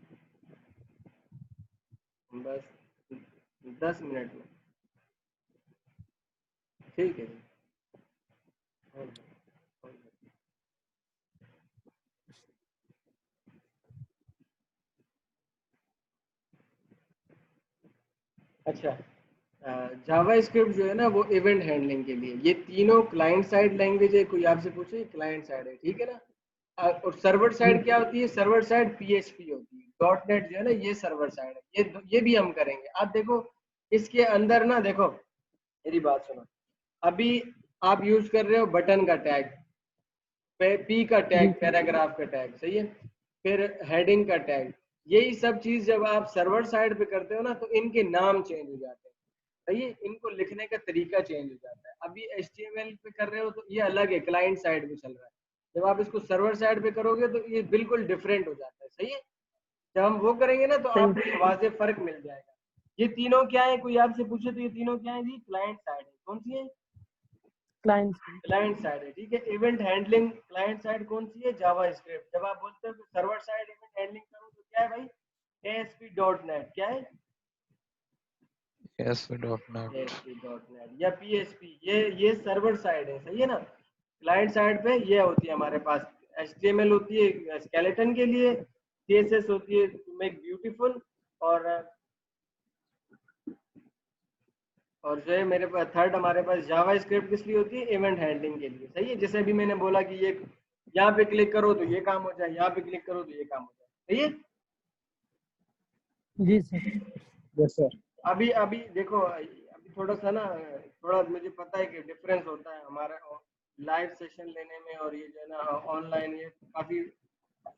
बस 10 मिनट में। ठीक है जी। अच्छा, जावा स्क्रिप्ट जो है ना वो इवेंट हैंडलिंग के लिए, ये तीनों क्लाइंट साइड लैंग्वेज है। कोई आपसे पूछे क्लाइंट साइड है, ठीक है ना। और सर्वर जी साइड क्या होती है? सर्वर साइड पीएचपी होती है। डॉट नेट जो है ना ये सर्वर साइड है। ये भी हम करेंगे। आप देखो इसके अंदर ना, देखो मेरी बात सुनो। अभी आप यूज कर रहे हो बटन का टैग, पी का जी टैग, पैराग्राफ का टैग, सही है। फिर हेडिंग का टैग। यही सब चीज जब आप सर्वर साइड पे करते हो ना तो इनके नाम चेंज हो जाते हैं, सही है। इनको लिखने का तरीका चेंज हो जाता है। अभी HTML पे कर रहे हो तो ये अलग है, क्लाइंट साइड पे चल रहा है। जब आप इसको सर्वर साइड पे करोगे तो ये बिल्कुल डिफरेंट हो जाता है, सही है। जब हम वो करेंगे ना तो सही आपको ये वाज़ेह फर्क मिल जाएगा। ये तीनों क्या है? कोई आपसे पूछे तो ये तीनों क्या है जी? क्लाइंट साइड है। कौन सी है? क्लाइंट। क्लाइंट साइड है, ठीक है। इवेंट हैंडलिंग क्लाइंट साइड कौन सी है? जावा स्क्रिप्ट। जब आप बोलते हो कि सर्वर साइड इवेंट हैंडलिंग करो तो क्या है भाई? ASP.NET। क्या है? ASP.NET। ASP.NEट या PHP। ये सर्वर साइड है, सही है ना। क्लाइंट साइड पे ये होती है हमारे पास। HTML होती है स्केलेटन के लिए, CSS होती है टू मेक ब्यूटीफुल, और जो है मेरे पास थर्ड हमारे पास जावा स्क्रिप्ट किस लिए होती है? इवेंट हैंडलिंग के लिए, सही है। जैसे अभी मैंने बोला कि ये यहाँ पे क्लिक करो तो ये काम हो जाए, यहाँ पे क्लिक करो तो ये काम हो जाए, सही है। जी सर। Yes sir. अभी अभी देखो, अभी थोड़ा सा ना, थोड़ा मुझे पता है कि डिफरेंस होता है हमारा लाइव सेशन लेने में और ये जो है ना ऑनलाइन, ये काफ़ी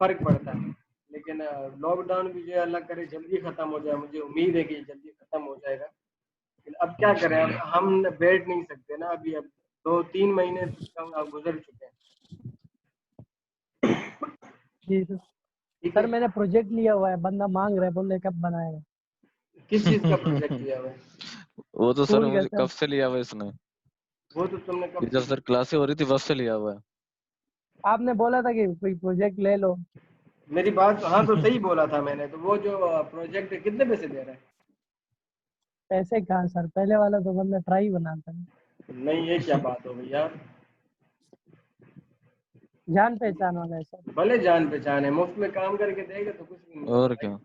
फर्क पड़ता है। लेकिन लॉकडाउन भी जो है अल्लाह करे जल्दी ख़त्म हो जाए। मुझे उम्मीद है कि ये जल्दी ख़त्म हो जाएगा। लेकिन अब क्या करें, अब इंशाल्लाह। हम बैठ नहीं सकते ना अभी। अब 2-3 महीने अब गुजर चुके हैं, जी सर। ठीक सर है। मैंने प्रोजेक्ट लिया हुआ है, बंदा मांग रहा है, बोल रहे कब बनाएगा। किस चीज़ का प्रोजेक्ट लिया हुआ है? वो तो सर स्कूल का मुझे सर। कब से लिया हुआ है इसने। वो तो तुमने ये कब से जब सर क्लासें हो रही थी बस से लिया हुआ है। आपने बोला था कि कोई प्रोजेक्ट ले लो। मेरी बात, हाँ तो सही बोला था मैंने। तो वो जो प्रोजेक्ट है कितने पैसे दे रहे हैं? पैसे कहाँ सर, पहले वाला तो बंदा ट्राई बनाता है। नहीं, ये क्या बात हो गई यार। जान पहचान वाला है सर। भले जान पहचान है, मुफ्त में काम करके देगा तो कुछ भी नहीं होगा और भाई। क्या।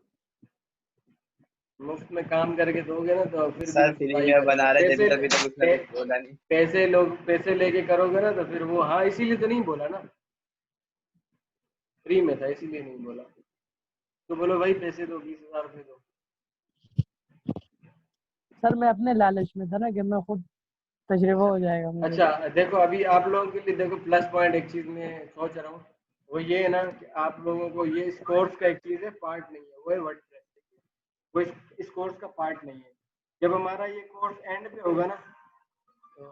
मुफ्त में काम करके दोगे ना तो फिर भी सर फ्री रुसवाई में करेगा। बना रहे थे पैसे तभी तो कुछ ना पै, कुछ बोला नहीं। पैसे लेके करोगे ना तो फिर वो, हाँ इसीलिए तो नहीं बोला ना, फ्री में था इसीलिए नहीं बोला। तो बोलो भाई पैसे दो, 20,000 रुपये दो। सर मैं अपने लालच में था ना कि मैं खुद तजर्बा हो जाएगा मुझे। अच्छा देखो, अभी आप लोगों के लिए देखो प्लस पॉइंट एक चीज में सोच रहा हूँ, वो ये है ना कि आप लोगों को ये इस कोर्स का एक चीज है, पार्ट नहीं है, वो है वर्डप्रेस। वो इस कोर्स का पार्ट नहीं है। जब हमारा ये कोर्स एंड पे होगा ना तो,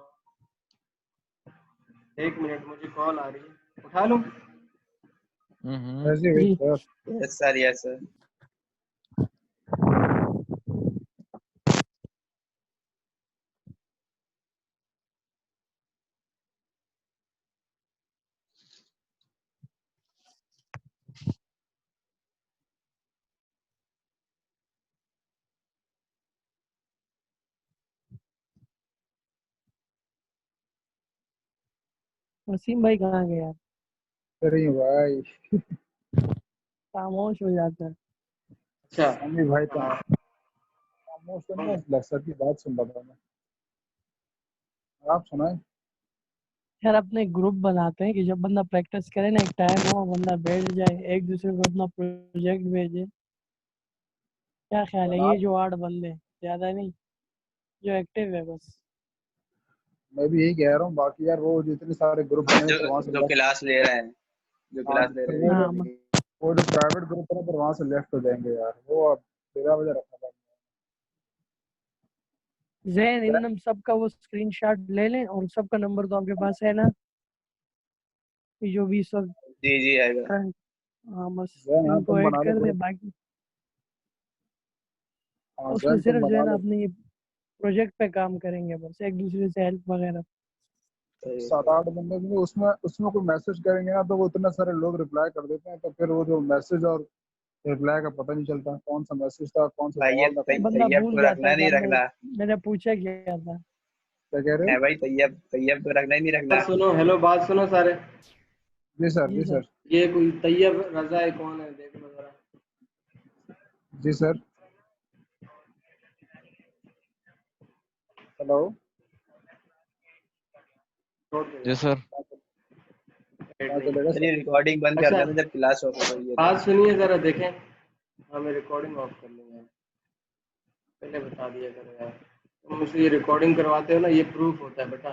एक मिनट मुझे कॉल आ रही है, उठा लूँ? हम्म। जी जी sir. Yes sir, yes sir. Waseem भाई कहाँ गए यार, अरे भाई खामोश हो जाता है। अच्छा। समी भाई तो हाँ, खामोश तो नहीं, लक्सर की बात सुन रहा था मैं। आप सुनाए। यार अपने ग्रुप बनाते हैं कि जब बंदा प्रैक्टिस करे ना, एक टाइम हो बंदा बैठ जाए, एक दूसरे को अपना प्रोजेक्ट भेजे। क्या ख्याल है, बना। ये जो 8 बंदे, ज्यादा नहीं, जो एक्टिव है बस। मैं भी यही कह रहा हूँ, बाकी यार वो जितने सारे ग्रुप बने हैं, जो फिर वहां से जो लेफ्ट। क्लास ले रहे हैं, जो हाँ, क्लास ले फिर रहे वो हैं जो हाँ वो जो प्राइवेट ग्रुप है ना, फिर वहां से लेफ्ट हो जाएंगे यार। वो अब 13 बजे रखा था। जैन इन हम सबका वो स्क्रीनशॉट ले लें, और सबका नंबर तो आपके पास है ना, कि जो भी सब जी जी आएगा। फ्रेंड। हाँ बस जैन, हाँ इनको तुम ऐड बना लो कर दे, ग्रुप। बाकी हाँ उसमें जैन तुम सिर्फ जो है बना ना लो। अपने ये प्रोजेक्ट पे काम करेंगे, बस एक दूसरे से हेल्प वगैरह। सही है, सात सही आठ बंदे भी उसमें उसमें कोई मैसेज करेंगे ना तो वो इतने सारे लोग रिप्लाई कर देते हैं, तो फिर वो जो मैसेज और रिप्लाई का पता नहीं चलता कौन सा मैसेज था, कौन सा भाई ये सवाल था, कौन सा बंदा जवाब। तैयब भूल को जाता रखना है नहीं साहब। रखना मैंने पूछा क्या था। क्या कह रहे हो? है भाई, तैयब तैयब को रखना ही नहीं बात रखना। सुनो, हेलो, बात सुनो सारे। जी सर, जी जी सर। सर। ये कोई तैयब रजा है, कौन है देख लो जरा। जी सर। हेलो जी सर। क्या चलेगा चलिए सर? रिकॉर्डिंग बंद कर अच्छा। देना जब क्लास ओवर हो ये बात सुनिए जरा, देखें। हाँ, मैं रिकॉर्डिंग ऑफ कर लूँगा, पहले बता दिया करो यार। तुम मुझसे ये रिकॉर्डिंग करवाते हो ना, ये प्रूफ होता है बेटा।